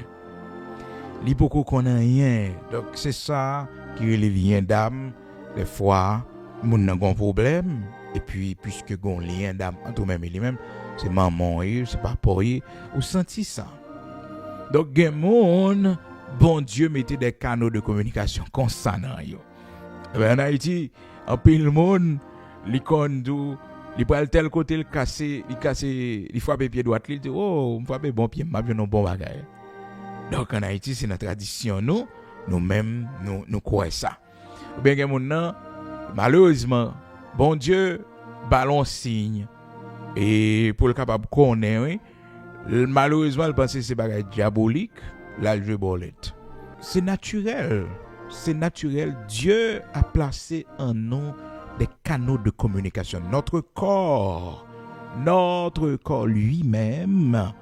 Il peut pas connaître rien. Donc c'est ça qui relève un d'âme. Des fois, moun nan gon problème. Et puis, puisque gon lien d'âme entre même et lui-même, c'est maman, c'est papa, ou senti ça. Donc, gen moun, bon Dieu mettait des canaux de communication constamment. En Haïti, en pile monde, li kondou, li pral tel côté, il frappe pied droit, il dit, oh, me frappe bon pied, m'a bien non bon bagay. Donc, en Haïti, c'est notre tradition, nous-mêmes, nous croyons ça. Ou bien gen moun nan, malheureusement, bon Dieu, ballon signe. Et pour le capable connaître, malheureusement, il pense que c'est bagage diabolique, là, le jeu bolette. C'est naturel. C'est naturel. Dieu a placé en nous des canaux de communication. Notre corps lui-même,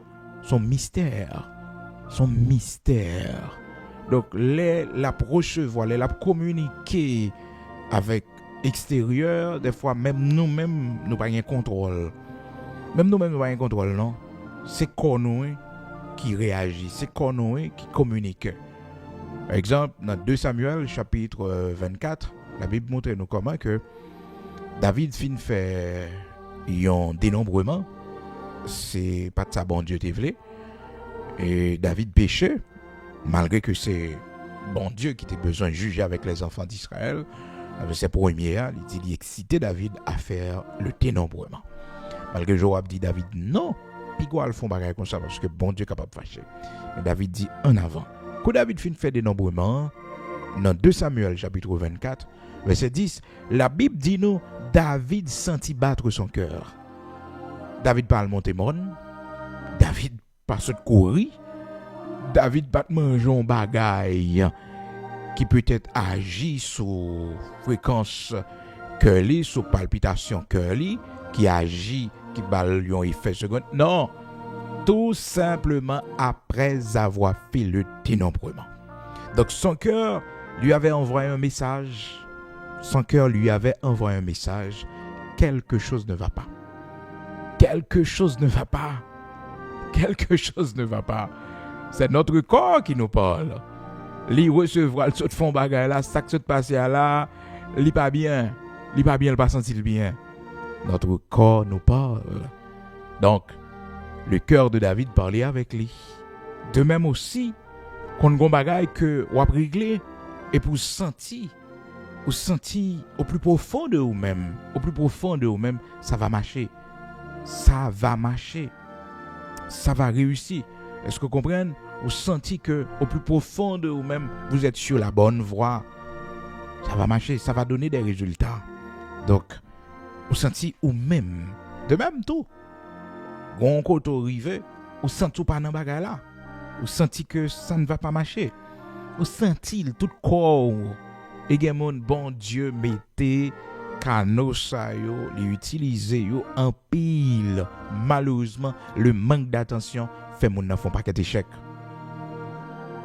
son mystère. Donc, la recevoir, la communiquer avec extérieur, des fois même nous-mêmes nous pas un contrôle. Même nous-mêmes nous pas un contrôle, non. C'est qu'on nous qui réagit, c'est qu'on nous qui communique. Par exemple, dans 2 Samuel chapitre 24, la Bible montre nous comment que David fin fait un dénombrement. C'est pas de ça bon Dieu t'est voulu. Et David péchait malgré que c'est bon Dieu qui était besoin de juger avec les enfants d'Israël. Verset premier, il excitait David à faire le dénombrement. Malgré Joab dit David, non, puis quoi le font bagaille comme ça parce que bon Dieu est capable de fâcher. Et David dit en avant. Quand David finit fait dénombrement, dans 2 Samuel chapitre 24, verset 10, la Bible dit nous, David sentit battre son cœur. David parle monter mon, David passe de courir, David bat manger un bagaille qui peut-être agit sous fréquence cœur li, sous palpitation cœur li, qui agit, qui balle un effet second. Non, tout simplement après avoir fait le dénombrement. Donc son cœur lui avait envoyé un message. Quelque chose ne va pas. Quelque chose ne va pas. C'est notre corps qui nous parle. Li recevra le saut fond bagay là, ça que se passe là, li pas bien, il pas sentir bien. Notre corps nous parle. Donc, le cœur de David parlait avec lui. De même aussi, qu'on gon bagay que ou ap régler et pour sentir au plus profond de vous-même, ça va marcher. Ça va réussir. Est-ce que vous comprenez? Vous sentez que au plus profond de vous-même, vous êtes sur la bonne voie. Ça va marcher, ça va donner des résultats. Donc, vous sentez vous-même. De même tout. Gon koto rive, vous sentez pas dans bagay là. Vous sentez que ça ne va pas marcher. Vous sentez tout corps. Et gen bon Dieu mettez canaux ça yo, les utiliser yo en pile. Malheureusement, le manque d'attention fait moun nan font paquet d'échec.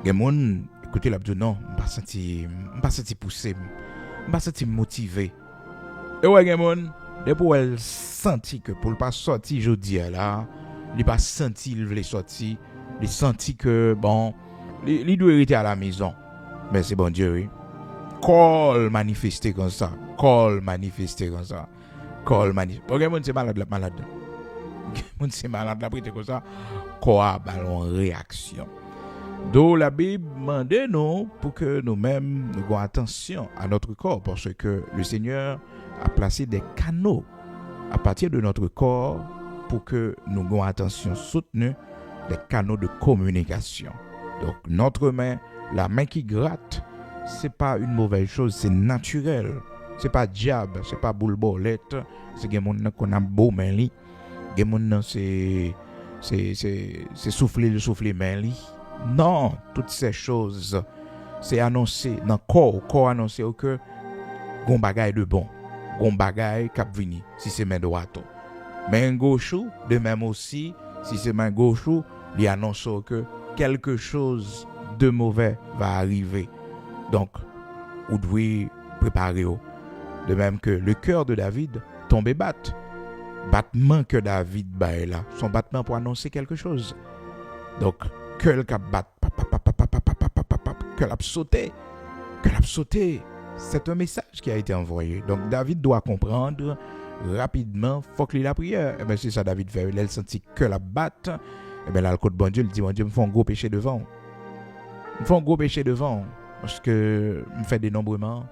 Gen moun écoutez la non, m'pas senti poussé, m'pas senti motivé. Et ouais gen moun, depuis elle senti que pour pas sortir jodi là, il pas senti il voulait sortir, il senti que bon, il doit rester à la maison. Mais c'est bon Dieu oui. Call manifester comme ça. Ok, moun c'est malade. Moun c'est malade la prête comme ça. Quoi ballon réaction. Donc la Bible demande nous pour que nous-mêmes nous faisons attention à notre corps parce que le Seigneur a placé des canaux à partir de notre corps pour que nous faisons attention soutenue des canaux de communication. Donc notre main, la main qui gratte, c'est pas une mauvaise chose, c'est naturel. C'est pas diable, c'est pas boule bolette, c'est que mon qu'on a beau main li. Que mon c'est souffler main li. Non, toutes ces choses c'est annoncé dans corps annoncé que gon bagay de bon, gon bagay k'ap vini si c'est main droite. Main gauche de même aussi, si c'est main gauche, il annonce que quelque chose de mauvais va arriver. Donc, vous devez préparer. De même que le cœur de David tombe et bat. Battement que David bat là, son battement pour annoncer quelque chose. Donc, que le cap bat, que l'a sauté. C'est un message qui a été envoyé. Donc, David doit comprendre rapidement, faut qu'il la prière. Et bien, c'est ça David fait. Il sentit que la batte. Et bien là, le côté bon Dieu, il dit, mon Dieu, me fait un gros péché devant. Parce que me fait dénombrement.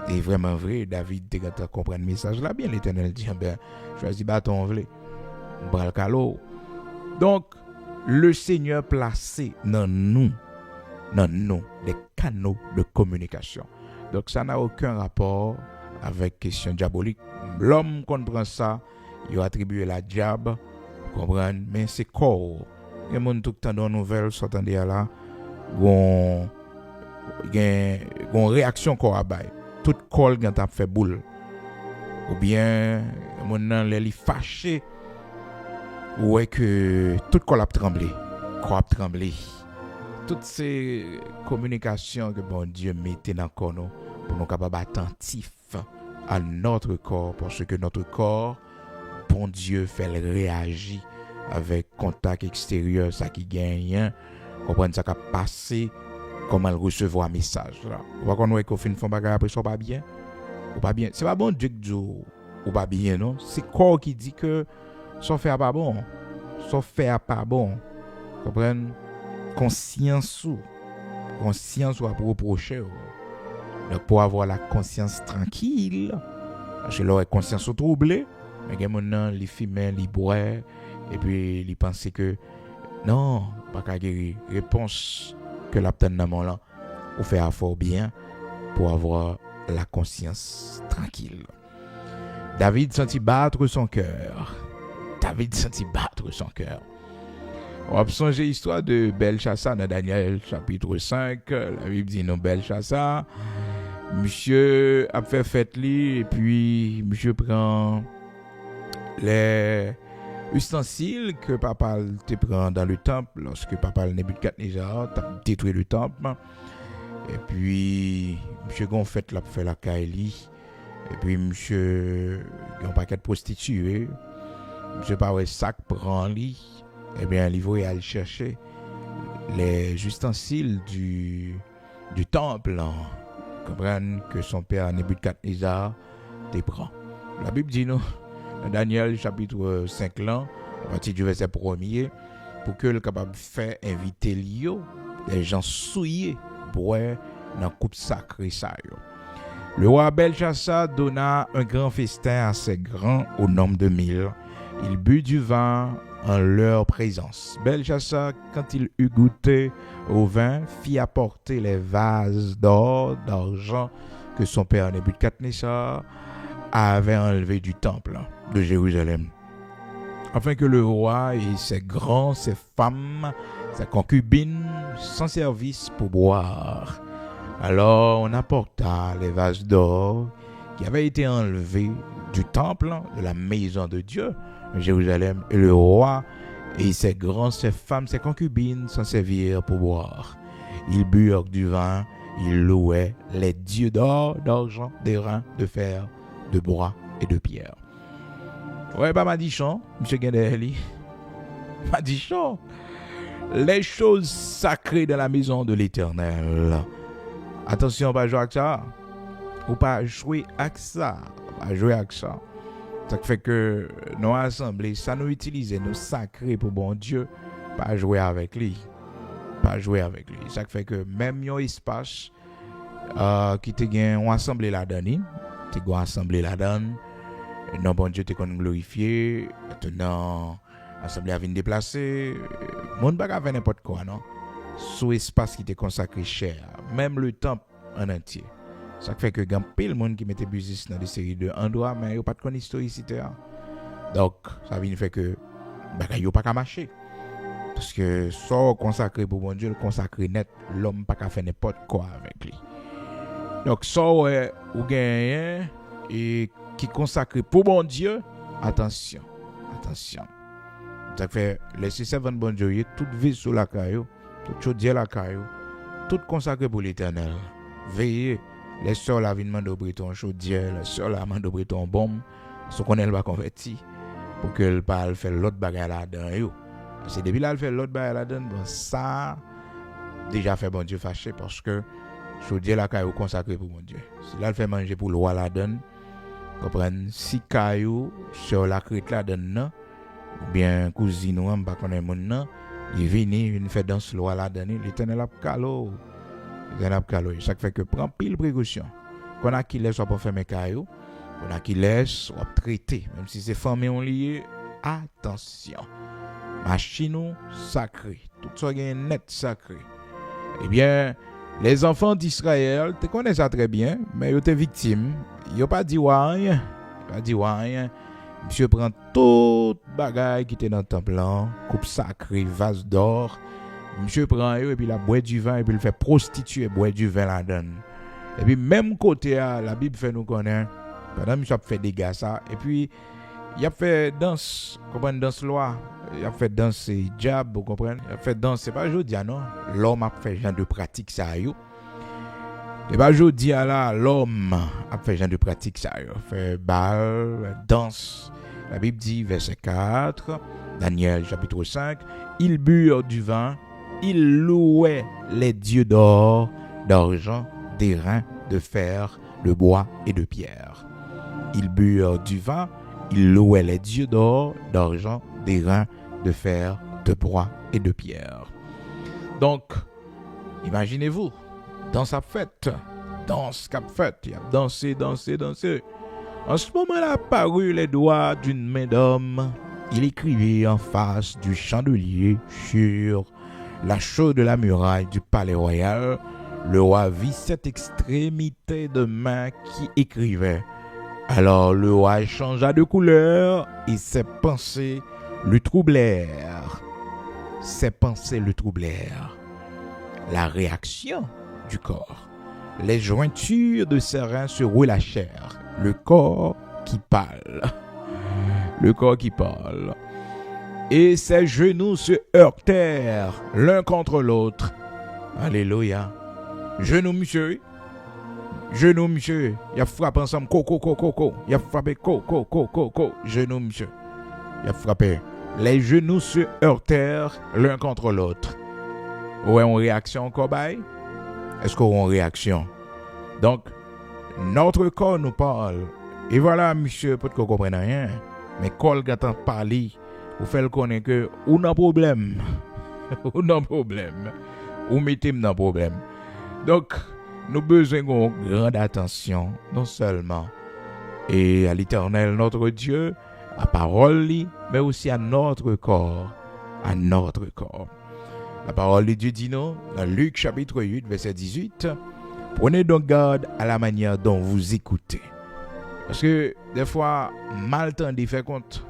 Et vraiment vrai, David te gata comprendre le message là bien. L'Éternel dit ben choisis bâton vle. Bras le calot. Donc le Seigneur placé dans nous des canaux de communication. Donc ça n'a aucun rapport avec question diabolique. L'homme comprend ça, il a attribué la diable, comprendre, mais c'est corps. Il y a monde tout le temps dans nouvelle sortant de là, gon réaction corps à bail. Tout corps quand a fait boule. Ou bien mon nan les fâché ou est que tout corps a tremblé. Toutes ces communications que bon Dieu mettait dans corps nous pour nous capables attentifs à notre corps parce que notre corps bon Dieu fait réagir avec contact extérieur ça qui gagne comprendre ça qui passer comment elle recevoir un message là on va connaître qu'on fait une bagarre après ça pas bien ou pas bien c'est pas bon Dieu dit ou pas bien non c'est corps qui dit que ça fait pas bon comprendre conscience ou à reprocher donc pour avoir la conscience tranquille je leur ai conscience troublée mais que maintenant les femelles les boire et puis ils pensaient que non pas qu'à guérir réponse que l'obtenant là ou faire fort bien pour avoir la conscience tranquille. David sentit battre son cœur. On va songer l'histoire de Belchassar dans Daniel chapitre 5. La Bible dit non Belchassar. Monsieur a fait fête li et puis monsieur prend les ustensiles que papa te prend dans le temple lorsque papa Nebuchadnezzar a détruit le temple. Et puis monsieur gon fait la caille et puis monsieur un paquet de prostituées. Monsieur pas ouais sac prend li et bien il va aller chercher les ustensiles du temple. Comprendre que son père Nebuchadnezzar te prend. La Bible dit nous dans Daniel chapitre 5 là, partir du verset 1er, pour que le capable faire inviter Lio, des gens souillés, boire dans coupe sacrée ça yo. Le roi Belchassar donna un grand festin à ses grands au nombre de 1000. Il but du vin en leur présence. Belchassar, quand il eut goûté au vin, fit apporter les vases d'or, d'argent que son père Nebuchadnezzar avait enlevé du temple de Jérusalem, afin que le roi et ses grands, ses femmes, ses concubines s'en servissent pour boire. Alors on apporta les vases d'or qui avaient été enlevés du temple de la maison de Dieu, Jérusalem, et le roi et ses grands, ses femmes, ses concubines s'en servirent pour boire. Ils burent du vin, ils louaient les dieux d'or, d'argent, d'airain, de fer, de bois et de pierre. Ouais, bah, Madichon, M. Gendeli. Madichon, les choses sacrées de la maison de l'Éternel. Attention, pas jouer avec ça. Ou pas jouer avec ça. Pas jouer avec ça. Ça fait que nos assemblées, ça nous utilise, nos sacrés pour bon Dieu, pas jouer avec lui. Pas jouer avec lui. Ça fait que même yon espace qui te gagne, on assemblée là-dedans, tu go assemblée là-dedans, non bon Dieu te qu'on glorifié, maintenant assemblée a vient déplacer, monde pas faire n'importe quoi non. Sous espace qui te consacré cher, même le temple en entier. Ça fait que grand pile monde qui mettait business dans des séries de endroits mais yo pas de connait historicité. Donc ça vient fait que bagay yo pas ka marcher. Parce que ça consacré pour bon Dieu, le consacré net, l'homme pas ka faire n'importe quoi avec lui. Donc ça ou gagne et qui consacré pour bon Dieu, attention. Ça fait laisser servant bon Dieu toute vie sur la caillou, toute chose la caillou, tout consacré pour l'Éternel. Veillez, les sœurs la viennent demander breton chaudière, les sœurs la demandent breton bombe, ce qu'on elle va convertir pour qu'elle parle faire l'autre bagarre là-dedans. Parce que depuis là elle fait l'autre bagarre là-dedans, bon ça déjà fait bon Dieu fâché parce que chaudière la caillou consacré pour bon Dieu. Si là elle fait manger pour le roi là-dedans, comprendre si caillou sur la crête là-dedans ou bien cousine ou pas connaît mon nom, il vient fait danse le roi là-dedans, l'Éternel a calo. Ça fait que prend pile précaution. Qu'on a qui laisse pas fermer caillou, qu'on a qui laisse ou traiter, même si c'est famille on lié, attention. Machine sacré, tout ça est net sacré. Eh bien, les enfants d'Israël, tu connais ça très bien, mais ils étaient victimes. Ils n'ont pas dit rien. Monsieur prend toute bagaille qui était dans le temple, coupe sacrée, vase d'or. Monsieur prend et puis il boit du vin et puis il fait prostituer, boire du vin là-dedans. Et puis même côté la Bible fait nous connaître. Pendant monsieur a fait des gars ça et puis il a fait danse, comprenez danse loi. Il a fait danse diable, vous comprenez? Il a fait danse, c'est pas aujourd'hui non. L'homme a fait genre de pratique ça yo. Et pas aujourd'hui là, l'homme a fait genre de pratique ça yo. Fait bal, danse. La Bible dit verset 4, Daniel chapitre 5, ils burent du vin, ils louaient les dieux d'or, d'argent, d'airain, de fer, de bois et de pierre. Ils burent du vin, ils louaient les dieux d'or, d'argent, d'airain, de fer, de bois et de pierre. Donc, imaginez-vous, dans sa fête, il a dansé. En ce moment-là, apparu les doigts d'une main d'homme. Il écrivait en face du chandelier sur la chaude de la muraille du palais royal. Le roi vit cette extrémité de main qui écrivait. Alors le roi changea de couleur et ses pensées le troublèrent. La réaction du corps. Les jointures de ses reins se relâchèrent. Le corps qui parle. Et ses genoux se heurtèrent l'un contre l'autre. Alléluia. Genoux, monsieur. Il a frappé ensemble. Il a frappé. Genoux, monsieur. Il a frappé. Les genoux se heurtèrent l'un contre l'autre. Ouais, en réaction, cobaye? Est-ce qu'on a une réaction? Donc, notre corps nous parle. Et voilà, monsieur, peut-être qu'on ne comprenne rien. Mais quand on parle Ou fait le connaître que ou n'a problème. Ou n'a problème. Ou mettez dans problème. Donc, nous avons besoin de grande attention, non seulement et à l'Éternel notre Dieu, à parole, mais aussi à notre corps. À notre corps. La parole de Dieu dit non, dans Luc chapitre 8, verset 18, prenez donc garde à la manière dont vous écoutez. Parce que des fois, mal temps d'y faire compte.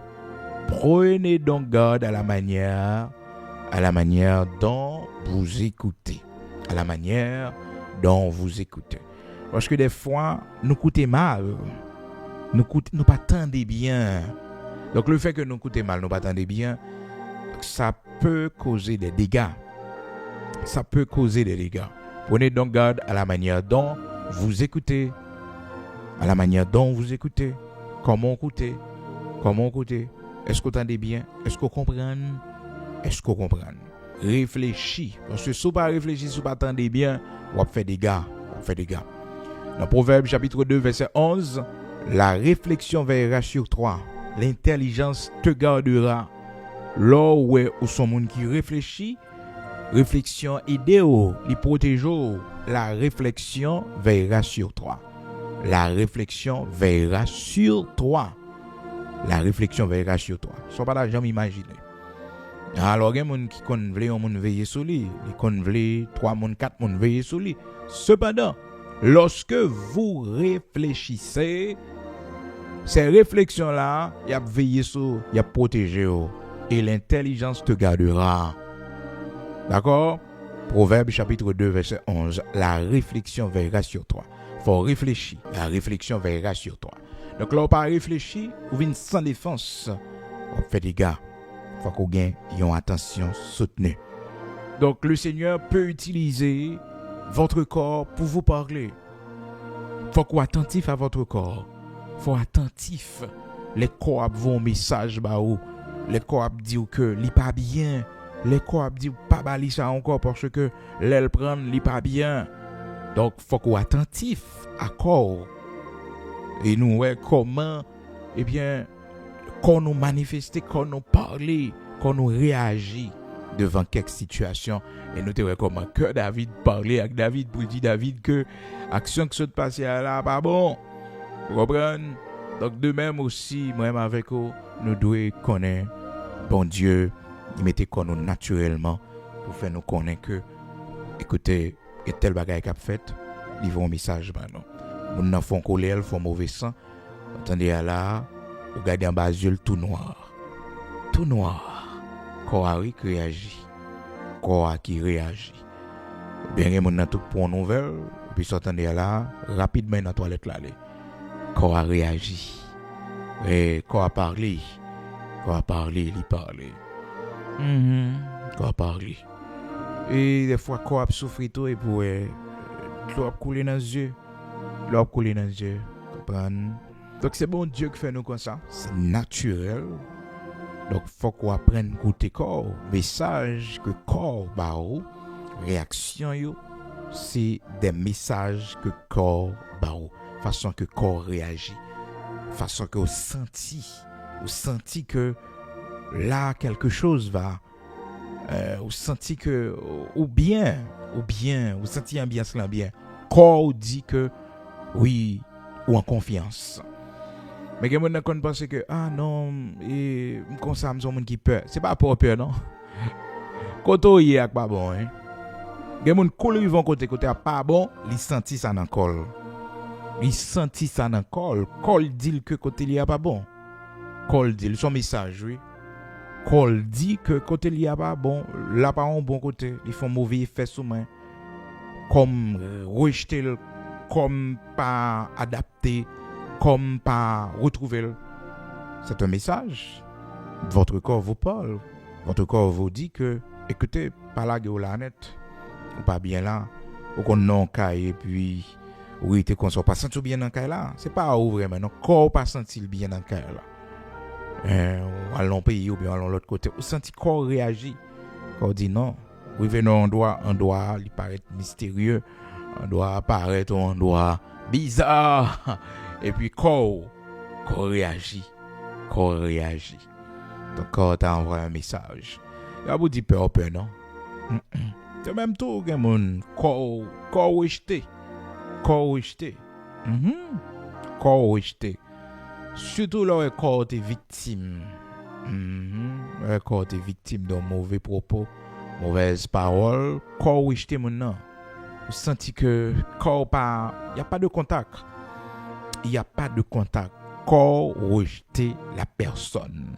Prenez donc garde à la manière dont vous écoutez. À la manière dont vous écoutez. Parce que des fois, nous écoutons mal. Nous pas tendez bien. Donc le fait que nous écoutons mal, nous pas tendez bien, ça peut causer des dégâts. Ça peut causer des dégâts. Prenez donc garde à la manière dont vous écoutez. À la manière dont vous écoutez. Comment écouter? Comment écouter? Est-ce que vous entendez bien? Est-ce que vous comprenez? Est-ce que vous comprenez? Réfléchis. Parce que si vous ne réfléchissez, si vous ne entendez bien, vous faites des dégâts. Vous faites des dégâts. Dans Proverbe chapitre 2, verset 11, la réflexion veillera sur toi. L'intelligence te gardera. Là où sont monde qui réfléchit, réflexion idéo, les protège. La réflexion veillera sur toi. La réflexion veillera sur toi. La réflexion veillera sur toi. Ça pas jamais imaginer. Alors il y a des gens qui veulent veiller sur lui, ils veulent 3 moun 4 moun veiller sur lui. Cependant, lorsque vous réfléchissez, ces réflexions-là, il y a veillé sur, il y a protégé et l'intelligence te gardera. D'accord? Proverbe chapitre 2 verset 11, la réflexion veillera sur toi. Faut réfléchir, la réflexion veillera sur toi. Donc là, on pas réfléchir, vous venez sans défense. On fait des gars. Faut qu'on gagne une attention soutenue. Donc le Seigneur peut utiliser votre corps pour vous parler. Faut qu'on soit attentif à votre corps. Faut attentif. Les corps vont message ba ou. Les corps disent que li pas bien. Les corps disent pas bali ça encore parce que l'aile prend li pas bien. Donc faut qu'on soit attentif à corps. Et nous ouais comment quand nous manifester, quand nous parler, quand nous réagir devant quelque situation. Et nous te recommandons que David parlait avec David pour dire David que l'action qui se passe là pas bon. Vous comprenez? Donc de même aussi, moi-même avec vous, nous devons connaître bon Dieu, il mettait qu'on nous naturellement pour faire nous connaître que, écoutez, il y a tel bagage qui a fait, ils vont un message maintenant. Nous n'en font colère, ils font mauvais sang. Attendez là, vous regardez en bas yeux tout noir. Tout noir. Corps qui réagit. Corps qui réagit. Bien que mon tout pour une nouvelle, puis s'attendez là, rapidement dans la toilette là. Corps réagit. Et corps parler. Corps parler, il parle. Corps parler. Et des fois corps souffre tout et pour l'eau couler dans les yeux. L'eau couler dans les yeux. Comprendre? Donc c'est bon Dieu qui fait nous comme ça. C'est naturel. Donc faut qu'on apprenne à écouter corps. Message que corps baou. Réaction yo. C'est des messages que corps baou. Façon que corps réagit. Façon que vous senti que là quelque chose va. Vous senti que ou bien vous senti ambiance là bien. Corps dit que oui ou en confiance. Mais il y a des gens qui pensent que ah non, et comme ça, je suis qui peur. C'est pas pour peur, non? Quand on y est pas bon, hein? Il y a des gens qui vont côté pas bon, ils sentent ça dans le col. Ils sentent ça dans le col. Col dit que côté il y a pas bon. Col dit son message, oui. Col dit que côté il y a pas bon, là pas un bon côté, ils font mauvais effet sur moi. Comme rejeter, comme pas adapter. Comme pas retrouver. C'est un message. Votre corps vous parle. Votre corps vous dit que, écoutez, pas là, la net. Ou pas bien là. Ou qu'on non caille et puis, ou était qu'on soit pas senti bien dans caille là. C'est pas ouvrir mais non. Corps pas senti bien dans caille là. Ou allons pays ou bien allons l'autre côté. Ou senti corps réagit. Corps dit non. Oui, venons, on doit, il paraît mystérieux. On doit apparaître, on doit bizarre. Et puis, corps réagit. ton corps t'a envoyé un message. Il a vous dit peur, non? C'est même tout, que mon corps rejeté. Corps rejeté. Corps rejeté. Surtout là, le corps est victime. Le corps est victime de mauvais propos, mauvaises paroles. Corps rejeté, mon. Vous sentez que corps pas. Il n'y a pas de contact. Il n'y a pas de contact. Corps rejeté la personne.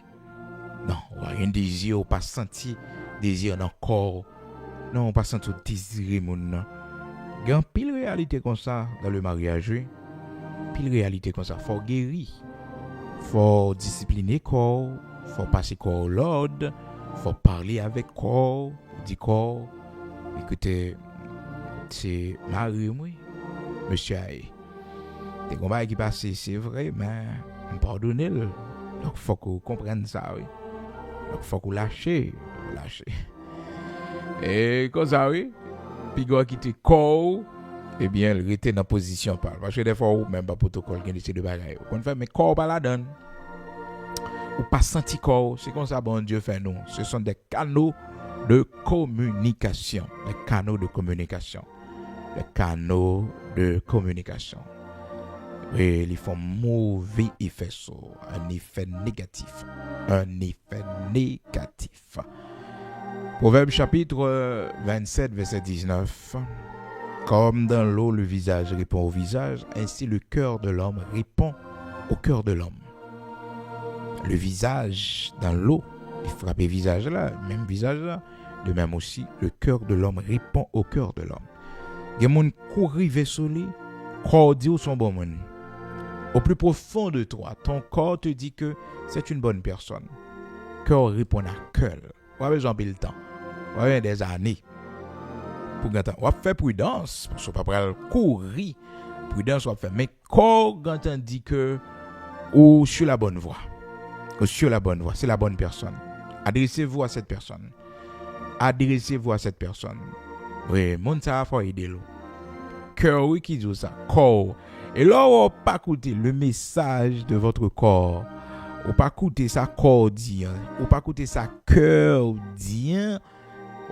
Non, rien désir, pas senti désir dans le corps. Non, pas senti désir, mon. Il y a une pile réalité comme ça dans le mariage. Pile réalité comme ça. Faut guérir. Faut discipliner corps. Faut passer corps au l'ordre. Faut parler avec corps. Dire corps. Écoutez, c'est Marie, moi. Monsieur Aïe. Des combats qui passent, c'est vrai, mais pardonnez-le. Donc, faut que vous compreniez ça, oui. Donc, faut que vous lâchez. Et comme ça, oui. Puis, quand qui te corps, eh bien, il était dans la position. Parce que des fois, ou même pas protocole, il y a des bagailles. On fait, mais corps, pas la donne. Ou pas senti corps. C'est comme ça, bon Dieu fait nous. Ce sont des canaux de communication. Les canaux de communication. Les canaux de communication. Et ils font mauvais effet sur un effet négatif. Un effet négatif. Proverbe chapitre 27, verset 19. Comme dans l'eau, le visage répond au visage, ainsi le cœur de l'homme répond au cœur de l'homme. Le visage dans l'eau, il frappe le visage là, même visage là. De même aussi, le cœur de l'homme répond au cœur de l'homme. Il y a des gens qui courent sur lui, corps dit ou son bon monde. Au plus profond de toi, ton corps te dit que c'est une bonne personne. Cœur répond à cœur. On a besoin de temps. On a besoin des années. Pour gagner. On va faire prudence. Parce qu'on ne peut pas courir. Prudence, on va faire. Mais corps, quand on dit que ou sur la bonne voie. Ou sur la bonne voie. C'est la bonne personne. Adressez-vous à cette personne. Adressez-vous à cette personne. Oui, mon ça faut aider l'eau. Cœur, oui, qui dit ça. Corps. Et là, on va pas écouter le message de votre corps. On va pas écouter ça corps dit. On va pas écouter ça cœur dit.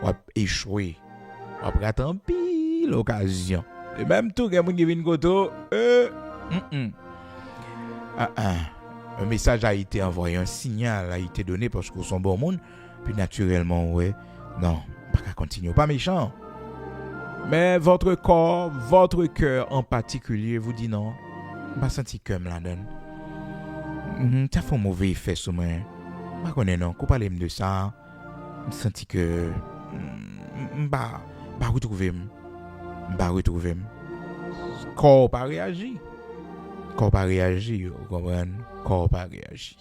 On va échouer. On va prendre tant pis l'occasion. Et même tout, quelqu'un qui vient koto. Un message a été envoyé, un signal a été donné parce qu'ils sont bon monde. Puis naturellement, ouais, non, pas continuer. Pas méchant. Mais votre corps, votre cœur en particulier vous dit non. Pas senti comme la donne. Ça fait un mauvais effet sur moi. Je connais non. Qu'on parle de ça, je senti que bah retrouver. Corps pas réagi. Corps pas réagi, vous comprenez? Corps pas réagi.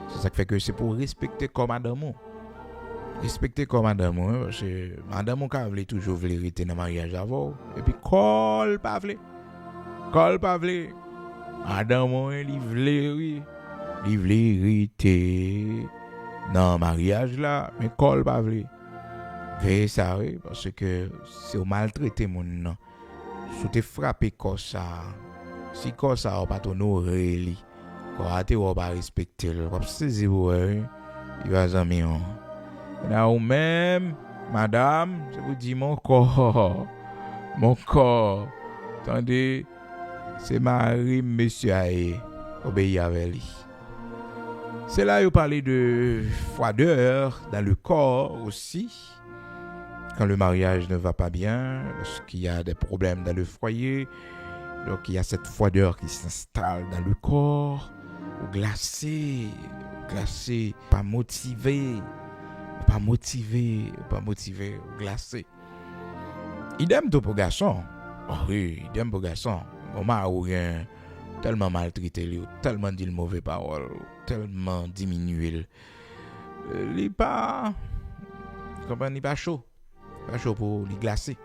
C'est ça qui fait que c'est pour respecter comme madame. Respecter comme madame, parce que madame qui voulait toujours rester dans le mariage avant. Et puis, col pas voulait. Madame, il voulait rester dans le mariage là, mais col pas voulait. Veillez ça, oui, parce que c'est au maltraité, mon nom. Si tu frappé comme ça, si comme ça, on pas t'honorer, on pas respecter, on va saisir, il va s'amener. Là ou même, madame, je vous dis mon corps. Attendez, c'est Marie, monsieur Aïe, obéit avec lui. C'est là où parler de froideur dans le corps aussi. Quand le mariage ne va pas bien, lorsqu'il y a des problèmes dans le foyer, donc il y a cette froideur qui s'installe dans le corps, glacé, pas motivé, glacé. Idem tout pour garçon. Oh oui, idem pour garçon. Maman ou rien tellement maltraité, tellement dit le mauvais parole, tellement diminué. Il pas comprendre, il pas chaud. Pas chaud pour les glacer.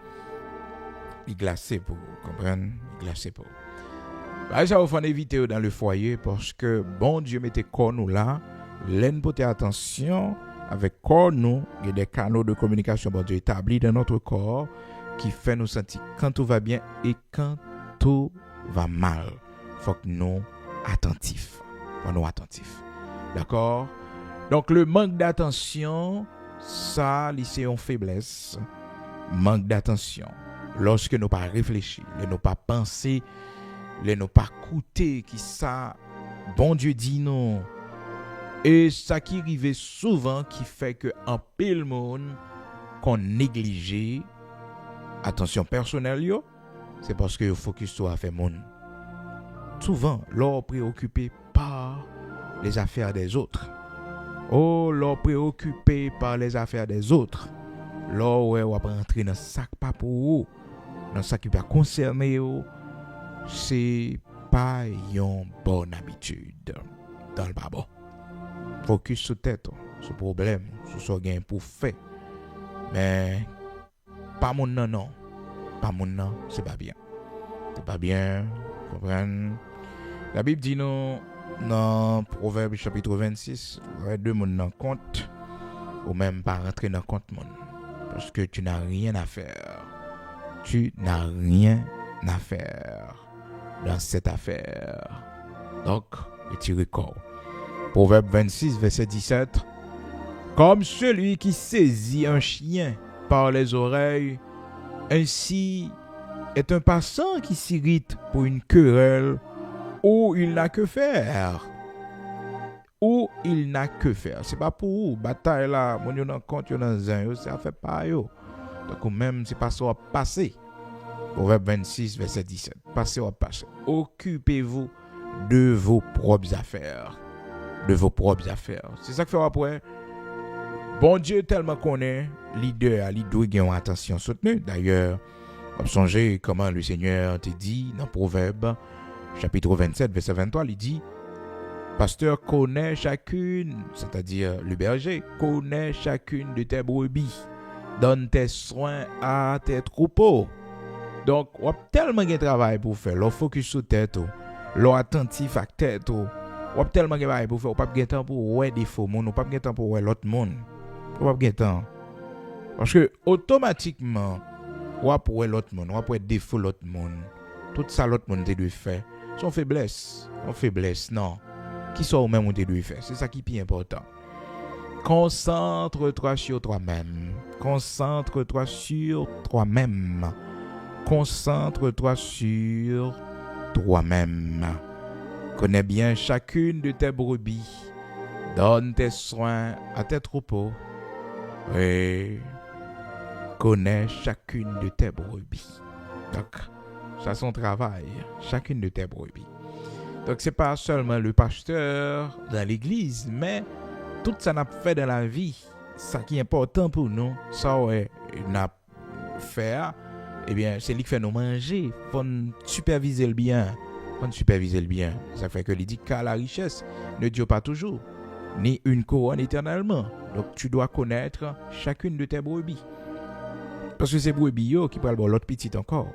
Il glacé pour comprendre, glacé pour. Ça vous faut éviter dans le foyer parce que bon Dieu mettez corps nous là, l'aine porter attention. Avec corps, nous, il y a des canaux de communication bon Dieu établis dans notre corps qui fait nous sentir quand tout va bien et quand tout va mal. Il faut que nous attentifs. D'accord? Donc le manque d'attention, ça, c'est une faiblesse. Manque d'attention. Lorsque nous pas réfléchir, nous pas penser, nous pas écouter qui ça, bon Dieu dit non. Et ça qui arrive souvent qui fait que en pile monde qu'on néglige attention personnelle yo, c'est parce que focus sur affaire monde. Souvent, l'on préoccupé par les affaires des autres. Oh, l'on préoccupé par les affaires des autres. L'on ouais, on va rentrer dans sac pas pour vous, dans ça qui va concerner vous. C'est pas une bonne habitude dans le babo. Focus sur tête, sur problème, sur ce gain pour faire. Mais pas mon non. Pas mon non, c'est pas bien. C'est pas bien, comprenez? La Bible dit non dans Proverbe chapitre 26, deux mon dans compte ou même pas rentrer dans compte mon parce que tu n'as rien à faire. Tu n'as rien à faire dans cette affaire. Donc, retirez corps. Proverbe 26, verset 17. Comme celui qui saisit un chien par les oreilles, ainsi est un passant qui s'irrite pour une querelle où il n'a que faire. Où il n'a que faire. C'est pas pour vous. Bataille là, mon yon en compte, yon en zin, ça fait pas yo. Donc, même, c'est pas ça à passer. Proverbe 26, verset 17. Passez ou passez. Occupez-vous de vos propres affaires. De vos propres affaires. C'est ça que fait après. Bon Dieu tellement connaît leader, il doit gagner attention soutenue. D'ailleurs, observez comment le Seigneur te dit dans Proverbe chapitre 27 verset 23, il dit pasteur connaît chacune, c'est-à-dire le berger connaît chacune de tes brebis. Donne tes soins à tes troupeaux. Donc, on a tellement de travail pour faire. L'on focus sur tête, l'on attentif à tête. On a tellement de travail pour faire. On n'a pas de temps pour voir des faux monde, on n'a pas de temps pour voir l'autre monde. On n'a pas de temps. Parce que automatiquement, on va pour voir l'autre monde, on va pour voir défaut l'autre monde. Tout ça l'autre monde te doit faire. Son faiblesse, non. Qui sont au même on te doit faire. C'est ça qui est plus important. Concentre-toi sur toi-même. Concentre-toi sur toi-même. Concentre-toi sur toi-même. Connais bien chacune de tes brebis. Donne tes soins à tes troupeaux. Et connais chacune de tes brebis. Donc, ça c'est son travail. Chacune de tes brebis. Donc, c'est pas seulement le pasteur dans l'église, mais tout ça n'a fait dans la vie. Ça qui est important pour nous, ça ouais, n'a fait. Eh bien, c'est lui qui fait nous manger. Faut superviser le bien. Ça fait que il dit qu'à la richesse ne dure pas toujours, ni une couronne éternellement. Donc, tu dois connaître chacune de tes brebis. Parce que c'est brebis qui parlent l'autre petit encore.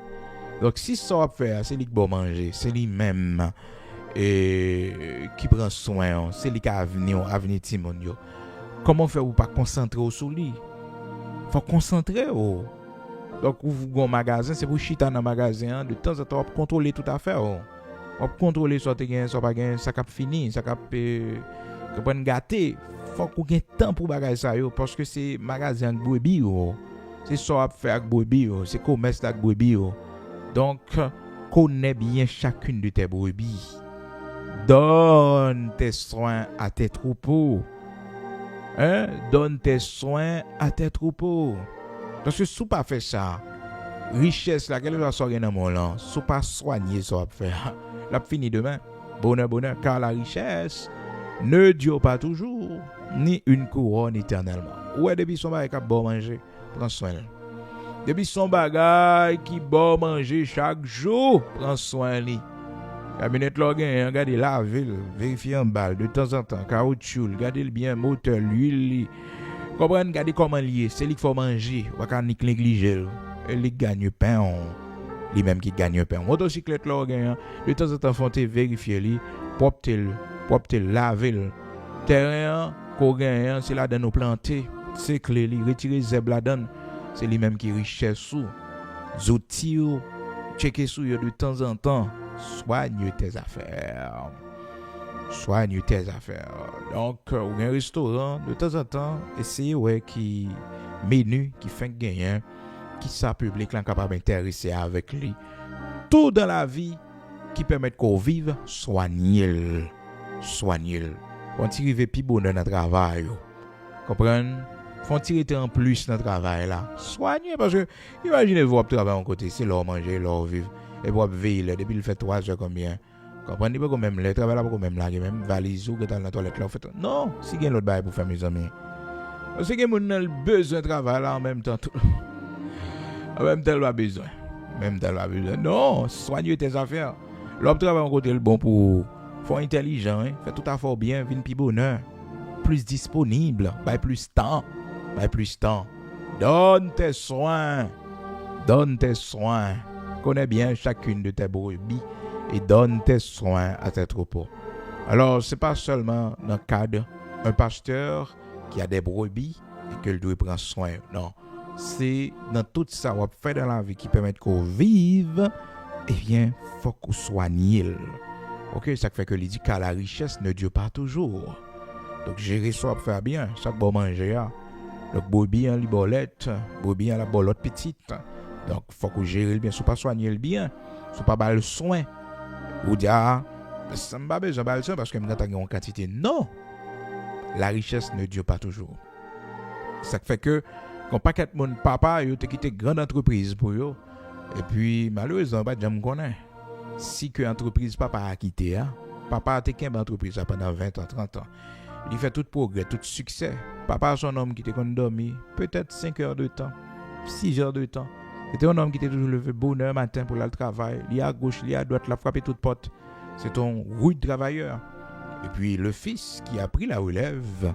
Donc, si ça va faire, c'est lui qui va manger. C'est lui-même qui prend soin. C'est lui qui a avenir Timon. Comment faire ou pas concentrer sur lui? Faut concentrer. Donc, vous avez un magasin, c'est pour chita dans le magasin. De temps en temps, on peut contrôler toute affaire. On peut contrôler soit tu gagnes, soit pas gagné, ça cap fini, ça cap prendre gâté. Faut qu'on ait temps pour bagager ça parce que c'est magasin avec brebis. C'est ça à faire avec brebis, c'est commerce avec brebis. Donc, connais bien chacune de tes brebis. Donne tes soins à tes troupeaux. Donne tes soins à tes troupeaux. Parce que si tu pas fait ça, richesse là, quelle va sortir dans mon là, si tu pas soigner ça va faire, la fini demain. Bonheur, car la richesse ne dure pas toujours, ni une couronne éternellement. Ouais, depuis son bagage qui bon manger, prends soin. Depuis son bagage qui bon manger chaque jour, prends soin lui. Cabinet login, regardez la ville, vérifiez en balle de temps en temps, caoutchouc, regardez le bien moteur, l'huile. Comprenez, regardez comment lié, c'est lui qu'il faut manger, on va négliger. Et lui gagne pain, lui-même qui gagne pain. Motocyclette login, de temps en temps faut vérifier lui, propre laver le terrain qu'on gagne, c'est là dans nous planter, c'est clé lui, retirer zèbre la donne, c'est lui-même qui richesse sous. Zoutio, checker sous de temps en temps. Soigne tes affaires. soigne tes affaires. Donc, ou un restaurant, de temps en temps, essayez ouais qui menu qui fait gagner, qui ça public là capable d'intéresser avec lui. Tout dans la vie qui permet qu'on vive, soignez-le. Quand tu arrives plus bon dans le travail, comprenez? Faut tirer en plus dans le travail là. Soignez parce que imaginez-vous travailler en côté, c'est leur manger, leur vivre et pour veiller depuis il fait 3 heures combien. Comprenez pas quand même le travail là pas quand même là, même valise ou que dans la toilette là fait. Non, si gagne l'autre bail pour faire mes amis. Parce que mon a besoin de travail là en même temps tout. En même temps, il a besoin. Non, soignez tes affaires. L'homme travaille en côté le bon pour faire intelligent, hein? Fait tout à fait bien, vin plus bonheur, plus disponible, plus temps. Donne tes soins. Connais bien chacune de tes brebis et donne tes soins à tes troupeaux. Alors, c'est pas seulement dans le cadre d'un pasteur qui a des brebis et que doit prendre soin. Non. C'est dans tout ça qu'on fait dans la vie qui permet qu'on vive, eh bien, il faut qu'on soigne. Ok, ça fait que dit que la richesse ne dure pas toujours. Donc, gérer ça pour faire bien, ça pour manger. Donc, brebis en libolette, brebis en la bolotte petite. Donc, il faut qu'on gère le bien, il ne faut pas soigner le bien, il ne faut pas avoir le soin. Ou dire, ça ne m'a pas besoin de soin parce que je suis en quantité. Non, la richesse ne dure pas toujours. Ça fait que quand paquet de mon papa yo te quitté grande entreprise pour yo et puis malheureusement pas jamais connaît si que entreprise papa a quitté papa a été une entreprise pendant 20 ans 30 ans il fait tout progrès tout succès papa son homme qui était qu'on dormi peut-être 5 heures de temps 6 heures de temps c'était un homme qui était toujours levé bonne heure matin pour aller au travail il à gauche il à droite la frapper toute porte c'est un rude travailleur et puis le fils qui a pris la relève.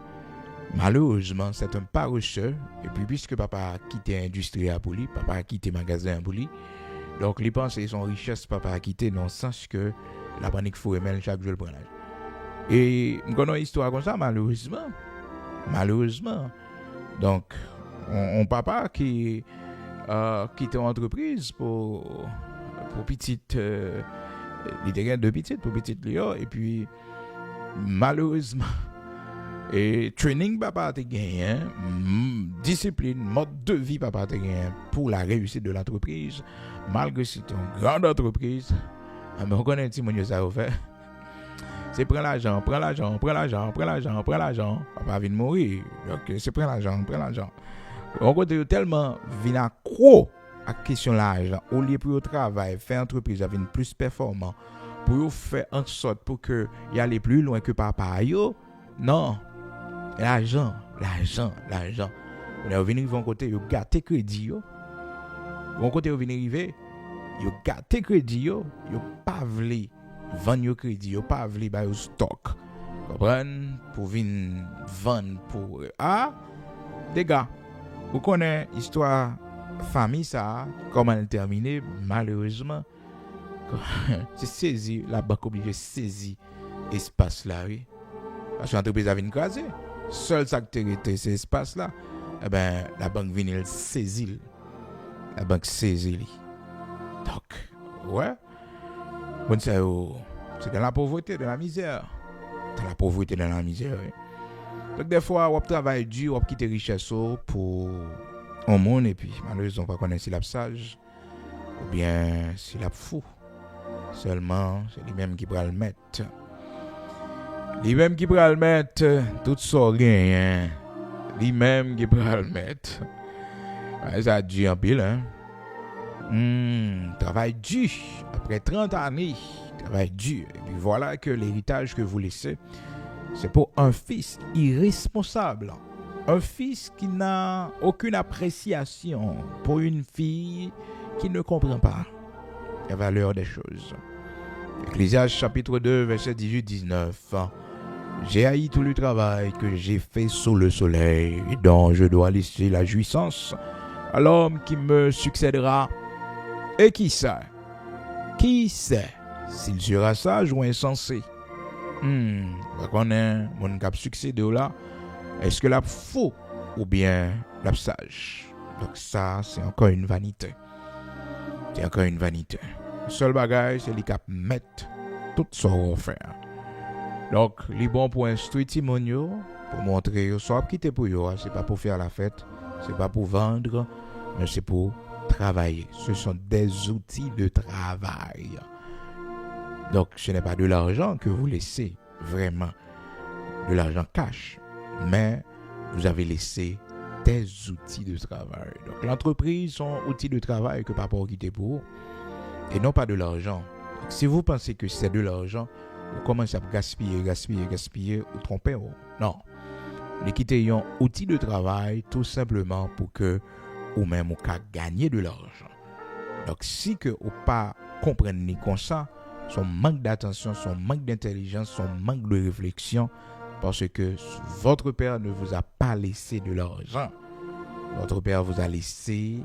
Malheureusement, c'est un paresseux. Et puis, puisque papa a quitté l'industrie pour lui, papa a quitté le magasin pour lui, donc, il pense que son richesse, papa a quitté dans le sens que la panique faut aimer chaque jour le prenage. Et, nous connaissons une histoire comme ça, malheureusement. Donc, on papa qui quitté l'entreprise pour petite, il était deux petites, pour petite Léo, et puis, malheureusement, et training papa te gagné, discipline, mode de vie papa te gagné pour la réussite de l'entreprise, malgré que c'est une grande entreprise. Mais on connaît un petit monde ça fait. C'est prendre l'argent. Papa vient de mourir. Donc c'est prendre l'argent. On côté tellement vient accro à question l'argent au lieu pour le travail, faire entreprise avec plus performant pour faire en sorte pour que y aller plus loin que papa yo. Non. L'argent. On est venu de côté, yo gâté crédit yo. Bon côté venu arriver, yo gâté crédit yo pas vle vendre yo crédit, yo pas vle ba yo stock. Comprendre pour venir vendre pour des gars. Vous connaissez l'histoire famille ça comment elle terminé malheureusement. C'est saisi la banque obligée saisir espace là oui. Parce que l'entreprise a venu craser. Seul ça qui était cet espace là, eh ben la banque vient saisir. La banque saisit. Donc, ouais. Bon c'est dans la pauvreté, dans la misère. Oui. Donc des fois on travaille dur, on quitte richesse pour un monde et puis malheureusement on pas connaître si la sage ou bien si la fou. Seulement c'est lui-même qui va le mettre. Lui-même qui va le mettre tout ça gagne. Lui-même qui va le mettre. Ça a dû en pile hein. Travail dur après 30 années, travail dur. Et puis voilà que l'héritage que vous laissez, c'est pour un fils irresponsable. Un fils qui n'a aucune appréciation pour une fille qui ne comprend pas la valeur des choses. Ecclésiaste chapitre 2, verset 18-19. J'ai haï tout le travail que j'ai fait sous le soleil et dont je dois laisser la jouissance à l'homme qui me succédera. Et qui sait s'il sera sage ou insensé? On connaît mon cap succédé là. Est-ce que la faux ou bien la sage? Donc ça, c'est encore une vanité. Le seul bagage, c'est les cap mettre tout ça à faire. Donc, les bons pour instruire Timon yo, pour montrer yo, soit quitter pour yo, c'est pas pour faire la fête, c'est pas pour vendre, mais c'est pour travailler. Ce sont des outils de travail. Donc, ce n'est pas de l'argent que vous laissez, vraiment, de l'argent cash, mais vous avez laissé des outils de travail. Donc, l'entreprise sont outils de travail que papa a quitté pour vous, et non pas de l'argent. Donc, si vous pensez que c'est de l'argent, vous commencez à gaspiller, ou tromper. Non. Les quitter un outil de travail tout simplement pour que ou même ou gagner de l'argent. Donc, si que ou pas comprendre ni comme ça, son manque d'attention, son manque d'intelligence, son manque de réflexion, parce que votre père ne vous a pas laissé de l'argent. Votre père vous a laissé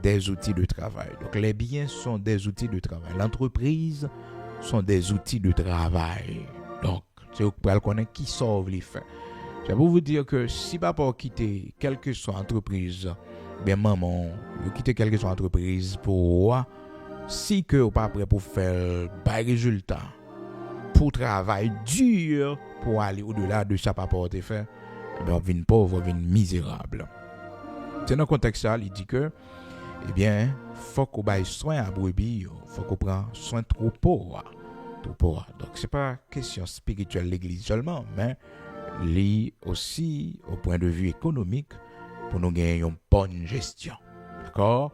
des outils de travail. Donc, les biens sont des outils de travail. L'entreprise sont des outils de travail. Donc, c'est vous pouvez connaître qui sauve les faits. Je vais vous dire que si papa quitte quelle que soit entreprise, bien maman, vous quittez quelle que soit entreprise pour si que vous pas prêt pour faire des résultats, pour travailler dur pour aller au-delà de ça papa a fait, bien on vient pauvre, on vient misérable. C'est dans le contexte ça, il dit que eh bien, faut qu'on baille soin à brebis, faut qu'on prenne soin de troupeau. Donc c'est pas question spirituelle de l'église seulement, mais lié aussi au point de vue économique pour nous gagner une bonne gestion. D'accord?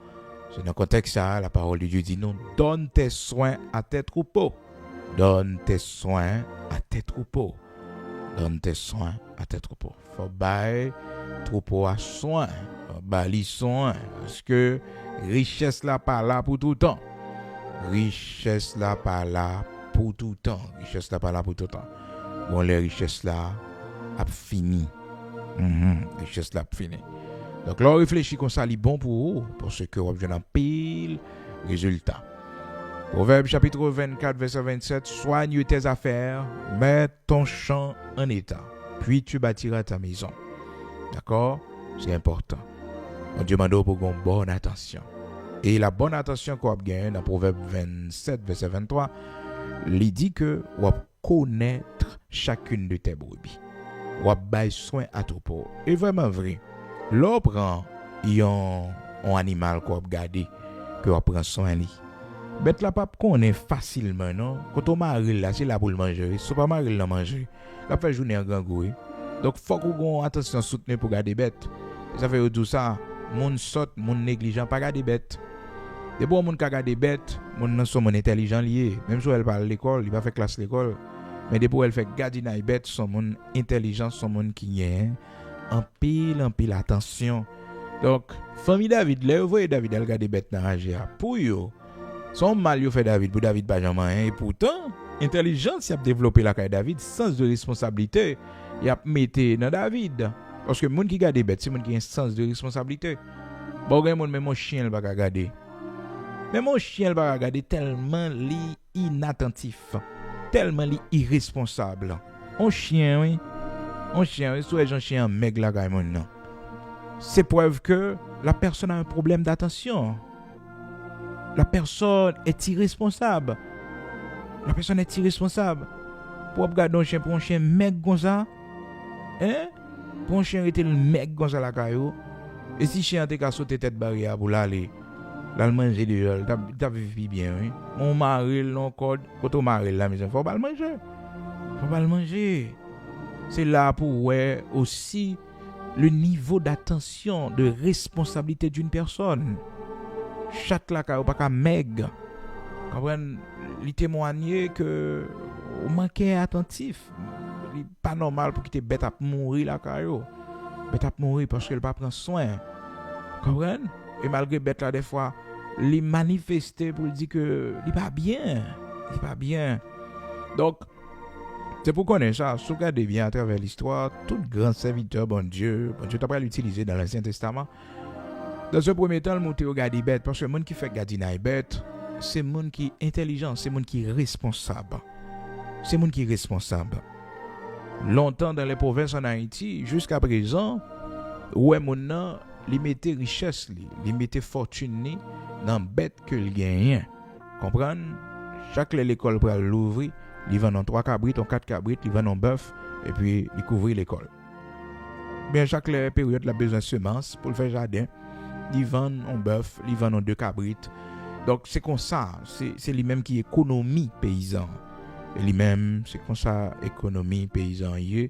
C'est dans le contexte ça, la parole de Dieu dit non, donne tes soins à tes troupeaux. Donne tes soins à tes troupeaux. Donne tes soins à tes troupeaux. Faut bailler troupeau à soin. Faut bailler soin parce que richesse là pas là pour tout le temps. Richesse là pas là pour tout le temps. Richesse là pas là pour tout le temps. Bon, les richesses là a fini. Richesse là a fini. Donc là, on réfléchit comme ça, c'est bon pour vous, parce que vous avez un pile résultat. Proverbe chapitre 24, verset 27, soigne tes affaires, mets ton champ en état, puis tu bâtiras ta maison. D'accord? C'est important. On demande pour une bonne attention. Et la bonne attention qu'on a gagnée dans Proverbe 27, verset 23, il dit que vous connaître chacune de tes brebis. Vous bailler soin à troupeau. Et vraiment vrai. L'on prend un animal qu'on a gardé, que on prend soin lui. Bête la pape connaît facilement non. Quand on marie là, c'est là pour le manger. Si pas marie là manger, la fait journée en grand goût. Donc faut qu'on attention soutenir pour garder bête. Ça fait tout ça, moun saute, moun négligent pas garder bête. Des bon moun ka garder bête, moun nan son moun intelligent lié. Même si elle parle l'école, il va faire classe l'école. Mais des elle fait garder bête, son moun intelligent, son moun qui est en pile attention. Donc, famille David, là, vous voyez David, elle garde bête dans la GA. Pour yo, son mal yo fait David, pour David Benjamin. Et pourtant, intelligence, il a développé la caille David, sens de responsabilité, il a mis dans David. Parce que moun qui garde bête, c'est moun qui a un sens de responsabilité. Bon, gen moun, mais mon chien, il va garder. Mais mon chien, il va regarder tellement inattentif, tellement irresponsable. Un chien, oui. Un chien, oui. Soit un chien, mec, là, non. C'est preuve que la personne a un problème d'attention. La personne est irresponsable. La personne est irresponsable. Pour regarder un chien, pour un chien, mec, comme ça. Hein? Pour un chien, était le mec, comme ça, la caillou. Et si chien, t'es qu'à sauter tête barrière pour l'aller. Là, le manger de l'ol, t'as vécu bien, oui. Mon mari, non, code, quand on marie la maison, faut pas le manger. Faut pas le manger. C'est là pour ouais, aussi le niveau d'attention, de responsabilité d'une personne. Chaque là, pas qu'à meg. Comprenez, il témoigner que on manquait attentif. Il pas normal pour qu'il te bête à mourir là, caillou. Bête à mourir parce qu'elle pas prendre soin. Comprenez? Et malgré bête là, des fois, les manifester pour dire que il pas bien. Il pas bien. Donc, c'est pour connaître ça. Si vous regardez bien à travers l'histoire, tout grand serviteur, bon Dieu t'a pas l'utiliser dans l'Ancien Testament. Dans ce premier temps, le monter au garder bête. Parce que le monde qui fait garder une bête, c'est le monde qui est intelligent, c'est le monde qui est responsable. C'est le monde qui est responsable. Longtemps dans les provinces en Haïti, jusqu'à présent, ouais, mon nom, li mette richesse li mette fortune dans bête que il gagne. Comprendre? Chaque l'école pour l'ouvrir, Ils vendent en 3 cabrites, en 4 cabrites, ils vendent en bœuf, et puis ils couvrent l'école. Bien, chaque période, il a besoin de semences pour le faire jardin. Ils vendent en bœuf, ils vendent en 2 cabrites. Donc, c'est comme ça. C'est lui-même qui économie paysan. Et lui-même, c'est comme ça, économie paysan. Il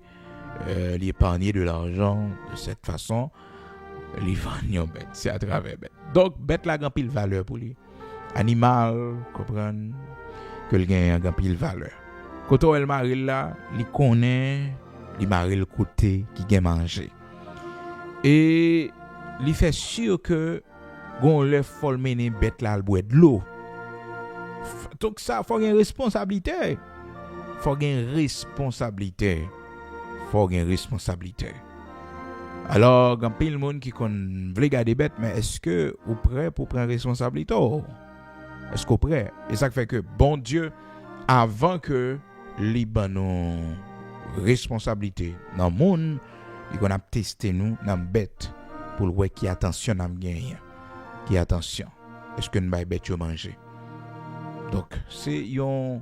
épargne de l'argent de cette façon. Il vend en bête. C'est à travers bête. Donc, bête la grand pile valeur pour lui. Animal, comprendre que le gagne grand pile valeur. Quand on le marie là, il connaît, il marie le côté qui gagne manger. Et il fait sûr que gon le faut mener bête là le boire de l'eau. Donc ça faut une responsabilité. Faut une responsabilité. Faut une responsabilité. Alors, quand pile monde qui veut garder bête, mais est-ce que vous prêt pour prendre responsabilité? Est-ce que vous prêt? Et ça fait que bon Dieu, avant que les nos responsabilités dans le monde, il a testé nous dans bête pour le voir qui attention à gagner. Qui attention. Est-ce que nous va bête yo manger? Donc, c'est une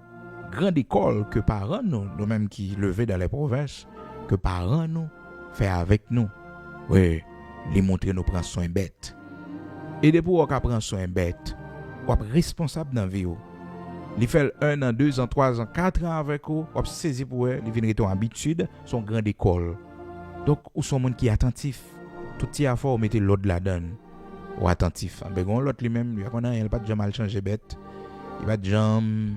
grande école que parents nous mêmes qui levé dans les provinces, que parents nous fait avec nous. Oui, les montrer nous prendre soin bête. Et depuis qu'on prend soin bête, on est responsable dans la vie. Il fait 1 an, 2 ans, 3 ans, 4 ans avec vous, on saisi pour eux, il vient ton habitude, son grande école. Donc, ou son monde qui est attentif. Tout y a fort, mettez l'autre là-dedans. Ou attentif. Ben, l'autre lui-même, il n'a pas de jamais mal changer bête. Il va de jamais.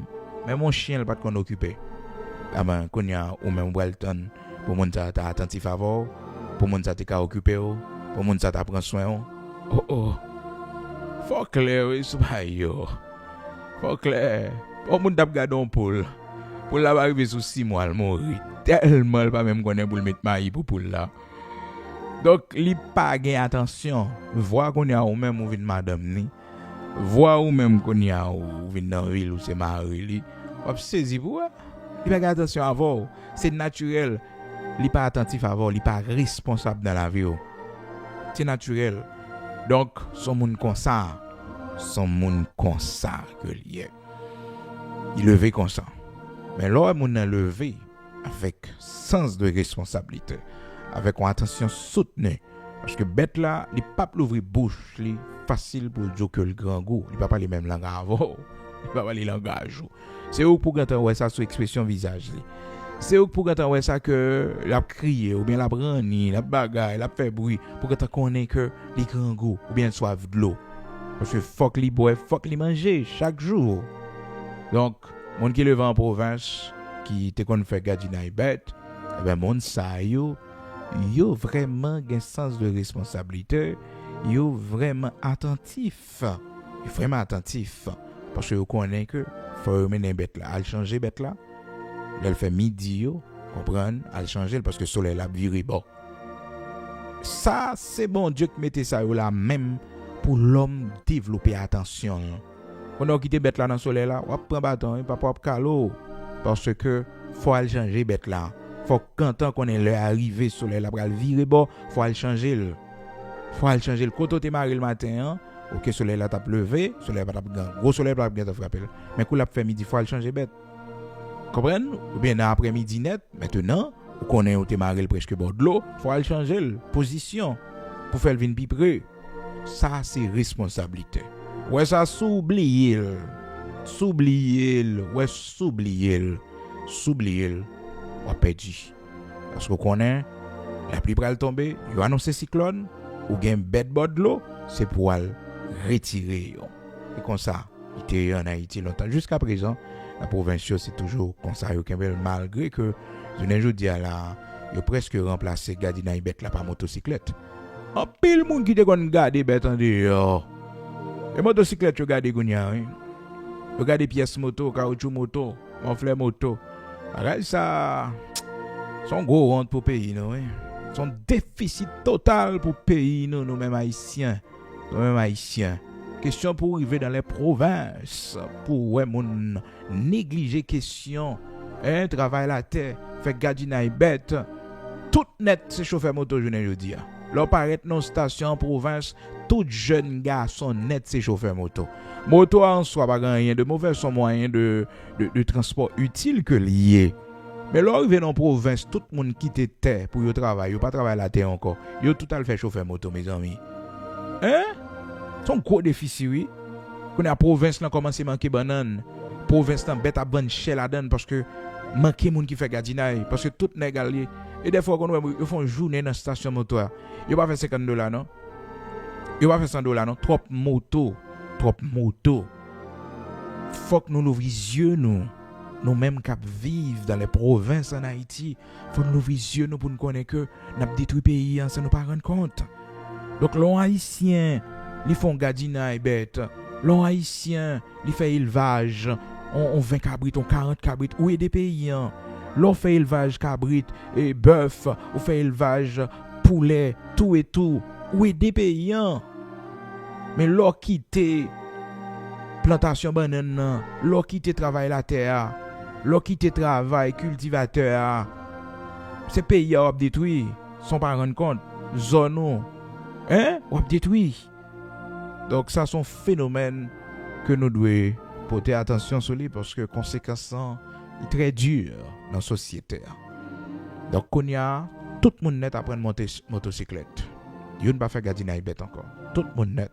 Même mon chien, il n'a pas de qu'on occuper. Ah ben, qu'on y a, ou même Walton, pour mon ça t'as attentif avant, pour mon ça t'es occupé, pour mon ça t'as prend soin. Oh. Faut clair, oui, c'est pas yo. Faut clair. Pour mon t'a gardé un poule. Pour la arriver sous 6 mois, elle mourit. Tellement pas même connaît pour le mettre maï pour poule là. Donc, li pas gain attention. Voir qu'on y a ou même ou vinn madame ni. Voir ou même qu'on y a ou vinn dans ville ou c'est mari li. Hop saisi pour. Il pas gain attention avant. C'est naturel. Li pas attentif avant, li pas responsable dans la vie. C'est naturel. Donc, son monde comme ça que lié. Il levé comme ça. Mais là, mon a levé avec sens de responsabilité, avec une attention soutenue. Parce que bête là, il pas l'ouvrir bouche, li facile pour dire que le grand goût, il pas parler même langage avant, il pas parler langage. C'est où pour quand ouais ça sur expression visage li. C'est où pour quand ouais ça que l'a crier ou bien la brani, la bagaille, la fait bruit pour que tu connais que les grands goût ou bien soif de l'eau. Parce que faut que li boire, faut que li manger chaque jour. Donc monde qui levé en province qui te qu'on fait gardiner bête, eh ben monde ça yo vraiment un sens de responsabilité, yo vraiment attentif. Parce que vous connaissez que faut mener bête là, al changer bête là. Elle fait midi yo, comprendre, al changer parce que soleil la viré bon. Ça c'est bon Dieu qui mettait ça là même pour l'homme développer attention. Quand on quitte bête là dans soleil là, on prend bâton, pas propre calo parce que faut al changer bête là. Faut quand qu'on est là arrivé soleil là pral virer bon, faut al changer le. Quand tu marre le matin, OK soleil là t'a levé, soleil pas t'a gros soleil pas bien te frapper. Mais quand l'a fait midi, faut al changer bête. Comprendre? Ou bien dans après-midi net, maintenant, ou connaît ou te marre presque bord de l'eau, faut al changer la position pour faire venir plus près. Ça c'est responsabilité. Ouais ça s'oublier. On a perdu. Parce qu'on connaît, la pluie va tomber, il a annoncé cyclone, ou gain bête bord de l'eau, c'est pour retirer. Et comme ça, il était en Haïti longtemps. Jusqu'à présent, la province, c'est toujours comme ça, malgré que, je ne dis à la, il a presque remplacé Gardina bête là par motocyclette. En pile monde qui te gon garder bête en dehors. Et motocyclette, tu gardes gounia, oui. Tu gardes pièces moto, caoutchouc moto, enflé moto. Alors ça, son gros honte pour pays, non, oui. Son déficit total pour pays, nous-mêmes haïtiens. Question pour arriver dans les provinces, pour mon négliger question, travail la terre, fait gardiner bête, tout net, c'est chauffeur moto, je ne dis. Là paraît dans station en province, tout jeune garçon net c'est chauffeur moto. Moto en soi pas rien de mauvais, son moyen de transport utile que lié. Mais là arrivé dans province, tout le monde quitte terre pour y travailler, yo pas travailler la terre encore. Yo tout à le fait chauffeur moto mes amis. Hein? Son gros déficit oui. Qu'on a province là commencé manquer banane. Province là bête à bonne chè la donne parce que manquer moun qui fait gardinage parce que tout nèg allié. Et des fois quand ils font journée dans station moto, yo pas fait $50 non. Yo pas fait $100 non, trop moto. Faut que nous l'ouvrions yeux nous mêmes qui vivent dans les provinces en Haïti, faut nous ouvrir yeux nous pour nous connaître que n'a détruit pays sans nous pas rendre compte. Donc l'on haïtien, ils font gardinage bête. L'on haïtien, ils fait élevage, on 20 cabrit, on 40 cabrit, où est des pays l'on fait élevage cabrit et bœuf, on fait élevage poulet, tout et tout, où est des pays mais l'on quitte plantation banane, l'on quitte travail la terre, l'on quitte travail cultivateur. Ces pays ont détruit, sans pas rendre compte, zone ont détruit. Donc ça sont phénomènes que nous devons porter attention sur lui parce que conséquences sont très dures dans la société. Donc on y a tout le monde net apprendre monter motocyclette. Il ne pas faire gardinage bête encore. Tout le monde net.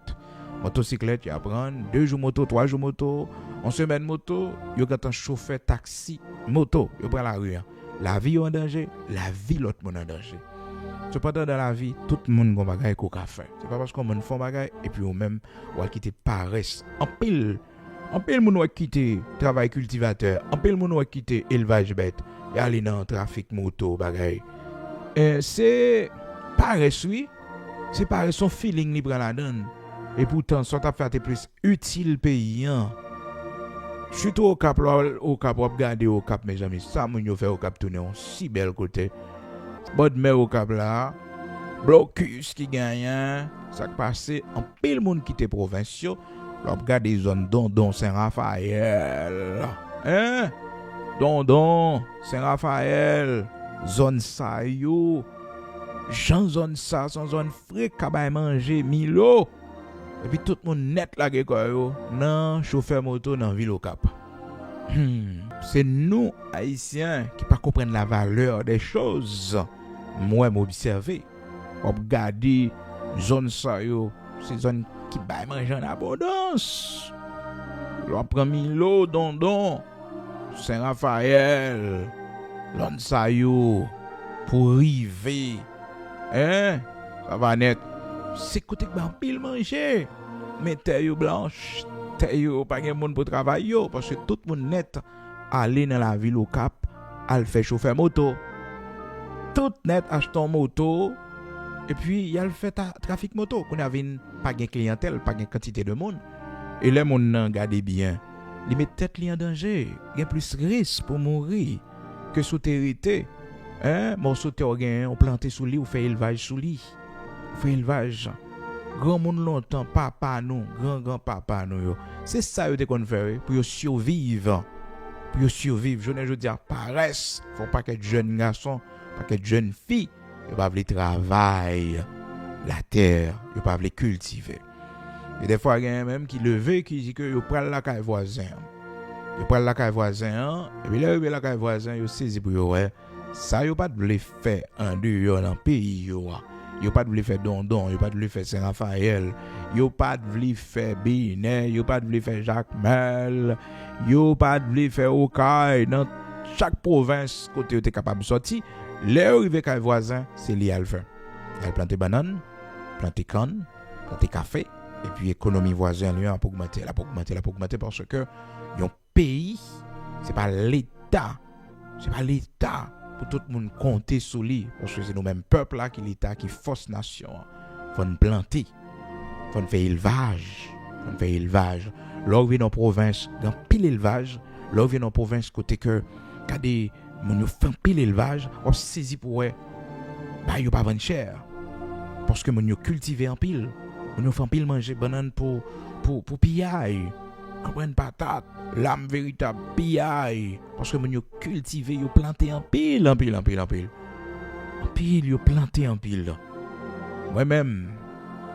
Motocyclette, il apprend 2 jours moto, 3 jours moto, en semaine moto, il y a un chauffeur taxi moto, il prend la rue. La vie est en danger, la vie l'autre monde en danger. Cependant dans la vie, tout le monde a un bagage qu'on a fait. C'est pas parce qu'on a fait un bagage et puis on même on a quitté paresse. En pile monde a quitté travail cultivateur, en pile monde a quitté élevage bête et aller dans trafic moto bagage. C'est paresse oui, c'est paresse son feeling libre la donne. Et pourtant, ça t'a fait plus utile pays. Surtout au cap, regarder au cap, mes amis. Ça, mon yo fait au cap tourner un si bel côté. Bon, mais au cap là, blocus qui gagne, ça qui passe, en pile monde qui était provinciaux, là, regarde des zones Dondon, Saint-Raphaël. Dondon, Saint-Raphaël, zone ça yo. Jean zone ça, son zone frais, cabay manger, Milo. Et puis tout le monde net là quoi non chauffeur moto dans ville au Cap. C'est nous haïtiens qui pas comprendre la valeur des choses. Moi m'observer, regarder zone ça yo, c'est zone qui baille manger en abondance. L'on prend Milo, Dondon, Saint-Raphaël, l'on ça yo pour river. Ça va net. C'est côté que ben pile manger mais terre blanche terre pas gen monde pour travailler parce que tout le monde net aller dans la ville au Cap al fait chauffer moto tout net acheter moto et puis il a le fait trafic moto qu'on avait pas gen clientèle pas gen quantité de monde et les monde regardez bien il met tête li en danger il y a plus risque pour mourir que sauterité morceau terre gen on planter sous lit ou fait élevage sous lit fait élevage grand monde longtemps papa nous grand papa nous c'est ça yo te kon faire pour survivre je dis paresse faut pas que jeune garçon pas que jeune fille yo pas veut travailler la terre yo pas veut cultiver et des fois il y a même qui levé qui dit que yo pral la caille voisin et puis là la caille voisin yo saisi pour yo ça yo pas veut faire en dehors dans pays yo pas de faire Dondon, yo pas de faire Saint-Raphaël, yo pas de faire Binet, yo pas de faire Jacmel, yo pas de faire Okaï. Dans chaque province côté yo t'es capable de sortir, les arrivé kay voisin, c'est li al faire. Elle planter banane, planter canne, planter café et puis économie voisin lui a augmenté parce que yon pays, c'est pas l'État pour tout le monde compter sur lui parce que c'est nous mêmes peuple là qui l'État qui force nation faut nous planter faut nous faire élevage là vient en province dans pile élevage là vient en province côté que des mon fait pile élevage on saisi pour bah yo pas vendre cher parce que mon cultiver en pile on fait en pile manger banane pour pillaille comprendre patate l'âme véritable pillaille parce que mon yo cultiver yo planter en pile yo planter en pile Moi-même,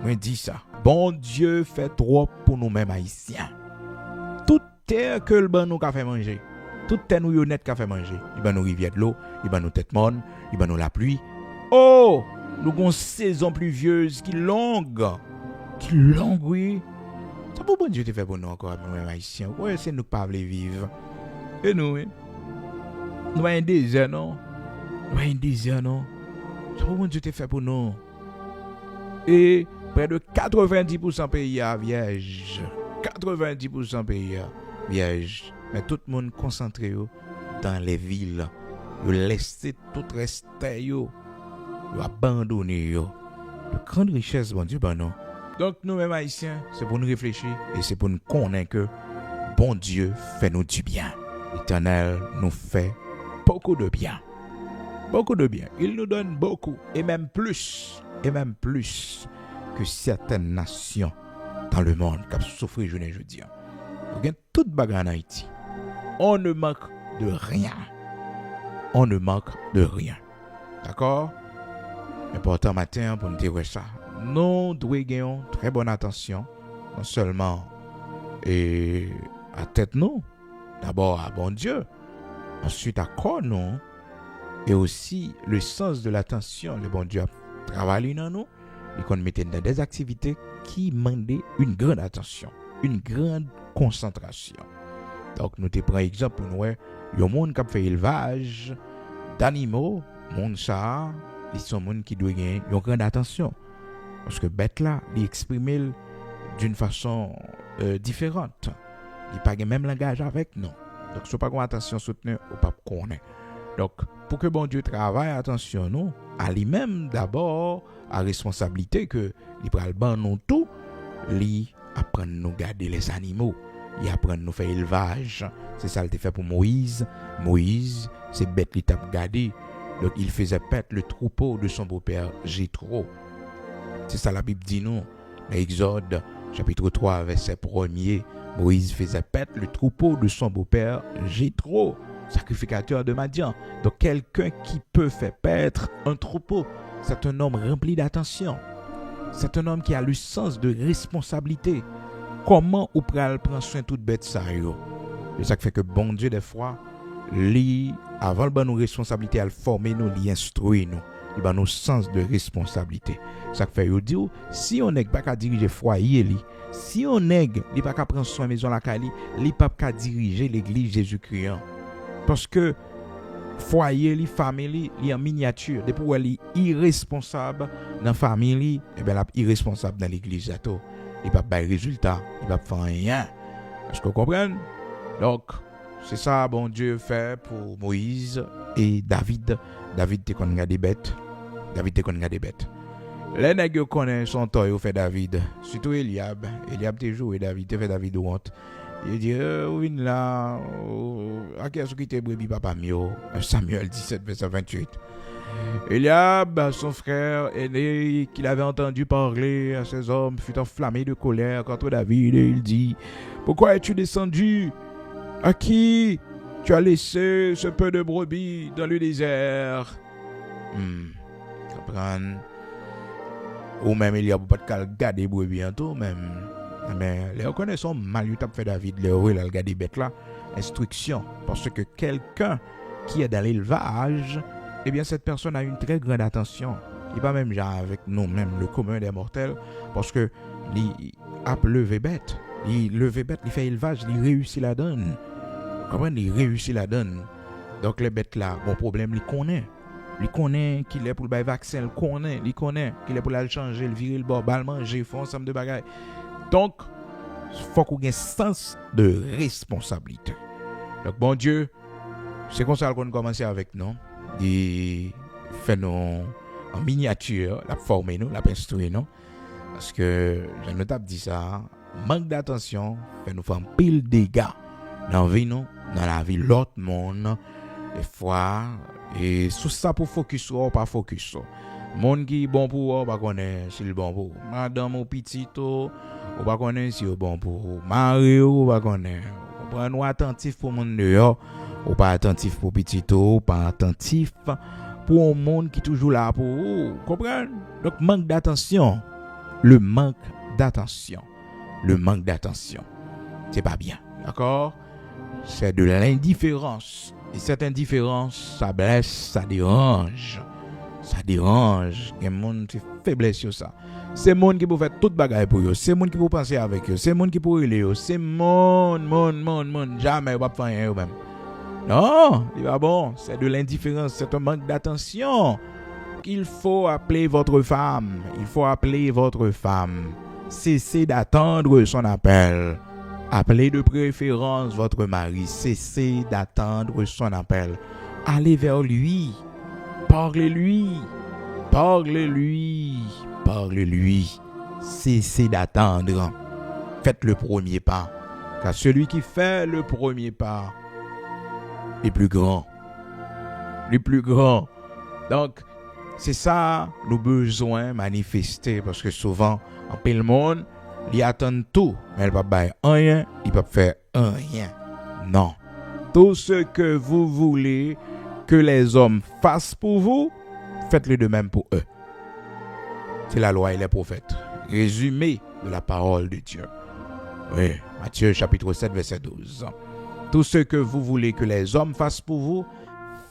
moi dis ça. Bon Dieu fait trop pour nous-mêmes haïtiens. Tout terre que le ban nous qu'a fait manger. Toute terre nous honnête qu'a fait manger. Il ban nous rivière de l'eau, il ban nous tête morne, il ban nous la pluie. Oh, nous avons une saison pluvieuse qui longue. Qui longue, oui. Ça pour bon Dieu te fait pour nous encore, nous-mêmes haïtiens. Ouais, c'est nous pas voulons vivre. Et nous, oui. Nous avons un désert, non? Nous avons un désert, non? Ça pour bon Dieu te fait pour nous. Et près de 90% pays à vierge. 90% pays à vierge. Mais tout le monde concentré dans les villes. Ils laissé tout rester. Ils abandonné. De grandes richesses, bon Dieu, ben non. Donc nous-mêmes haïtiens, c'est pour nous réfléchir et c'est pour nous connaître que bon Dieu fait nous du bien. L'Éternel nous fait beaucoup de bien. Beaucoup de bien. Il nous donne beaucoup et même plus que certaines nations dans le monde qui souffrent journée jeudi. Il y a toute bagarre en Haïti. On ne manque de rien. On ne manque de rien. D'accord? Important matin pour nous dire ça. Nous devons gagner très bonne attention, non seulement et à tête nous, d'abord à bon Dieu, ensuite à corps nous, et aussi le sens de l'attention, le bon Dieu a travaillé dans nous, et qu'on mettait dans des activités qui demandaient une grande attention, une grande concentration. Donc nous te prenons exemple pour nous, il y a un monde qui fait élevage d'animaux, monde ça, ils sont monde qui doit gagner une grande attention. Parce que bête là, il exprime d'une façon différente. Il n'a pas le même langage avec nous. Donc, si pas une attention soutenue, on ne peut pas connaître. Donc, pour que bon Dieu travaille, attention nous, à lui-même d'abord, à responsabilité que il prend le ban nous tout, il apprend à nous garder les animaux, il apprend à nous faire élevage. C'est ça qu'il fait pour Moïse. Moïse, c'est bête qu'il t'a gardé. Donc, il faisait perdre le troupeau de son beau-père Jéthro. C'est ça la Bible dit nous. Exode chapitre 3 verset 1er. Moïse faisait perdre le troupeau de son beau-père Jéthro, sacrificateur de Madian. Donc quelqu'un qui peut faire perdre un troupeau, c'est un homme rempli d'attention. C'est un homme qui a le sens de responsabilité. Comment on peut prendre soin de toute bête ça yo? C'est ça qui fait que bon Dieu des fois, avant le bon nos responsabilités, à former nous, l'instruire nous. Il y a nos sens de responsabilité. Ça fait dire si on n'est pas qu'à diriger foyer si on n'est pas qu'à prendre soin maison la Cali, il pas qu'à diriger l'église Jésus-Christ. Parce que foyer famille il en miniature depuis où elle est irresponsable dans famille et bien la irresponsable dans l'église zato. Il pas de résultat, il pas faire rien. Est-ce que vous comprenez? Donc c'est ça bon Dieu fait pour Moïse et David. David te kon gade bête. David te kon gade bête. Les nèg connaît son temps yo fait David. Surtout Eliab. Eliab te joué David, te fait David honte. Il dit vinn là à qui est-ce qui te brebis papa mio. Samuel 17 verset 28. Eliab, son frère aîné, qu'il avait entendu parler à ses hommes, fut enflammé de colère contre David et il dit: pourquoi es-tu descendu? À qui tu as laissé ce peu de brebis dans le désert? Comprendre. Ou même il y a pas de garder brebis en tout même. Mais les reconnaissons mal you t'a fait David le regarder bête là instruction parce que quelqu'un qui est dans l'élevage, eh bien cette personne a une très grande attention. Il pas même genre avec nous même le commun des mortels parce que il a levé bête. Il levé bête, il fait élevage, il réussit la donne. Comment il réussit la donne. Donc les bêtes là, bon problème, il connaît. Il connaît qu'il est pour le vaccin, il connaît qu'il est pour le changer, le virer le bord, bal manger, font ensemble de bagailles. Donc, il faut qu'on ait un sens de responsabilité. Donc, bon Dieu, c'est comme ça qu'on commence avec nous. Il fait nous en miniature, la former nous, la instruire nous. Parce que, je ne t'ai dit ça, manque d'attention, fait nous faire un pile de dégâts dans la vie, nous, dans la vie de l'autre monde. Des fois, et sous ça pour focus ou pas focus. Monde qui bon pour ou pas connaît si le bon pour madame ou petito ou pas connaît si le bon pour mari ou pas connaît. On prend nous attentif pour monde dehors ou pas attentif pour petito ou pas attentif pour un monde qui est toujours là pour vous. Comprenez? Donc, manque d'attention. Le manque d'attention. Le manque d'attention. C'est pas bien. D'accord? C'est de l'indifférence. Et cette indifférence, ça blesse, ça dérange. Ça dérange. Il y a des gens qui faiblesse sur ça. C'est le monde qui peut faire toute bagaille pour eux. C'est le monde qui peut penser avec eux. C'est le monde qui peut relayer eux. C'est le monde. Jamais ils ne vont pas faire eux-mêmes. Non, il va bon. C'est de l'indifférence. C'est un manque d'attention. Il faut appeler votre femme. Il faut appeler votre femme. Cessez d'attendre son appel. Appelez de préférence votre mari. Cessez d'attendre son appel. Allez vers lui. Parlez-lui. Parlez-lui. Parlez-lui. Cessez d'attendre. Faites le premier pas. Car celui qui fait le premier pas est plus grand. Le plus grand. Donc, c'est ça nous besoin manifester. Parce que souvent, en plein monde, ils attendent tout. Mais ils ne peuvent pas faire rien. Ils ne peuvent faire rien. Non. Tout ce que vous voulez que les hommes fassent pour vous, faites-le de même pour eux. C'est la loi et les prophètes. Résumé de la parole de Dieu. Oui, Matthieu chapitre 7, verset 12. Tout ce que vous voulez que les hommes fassent pour vous,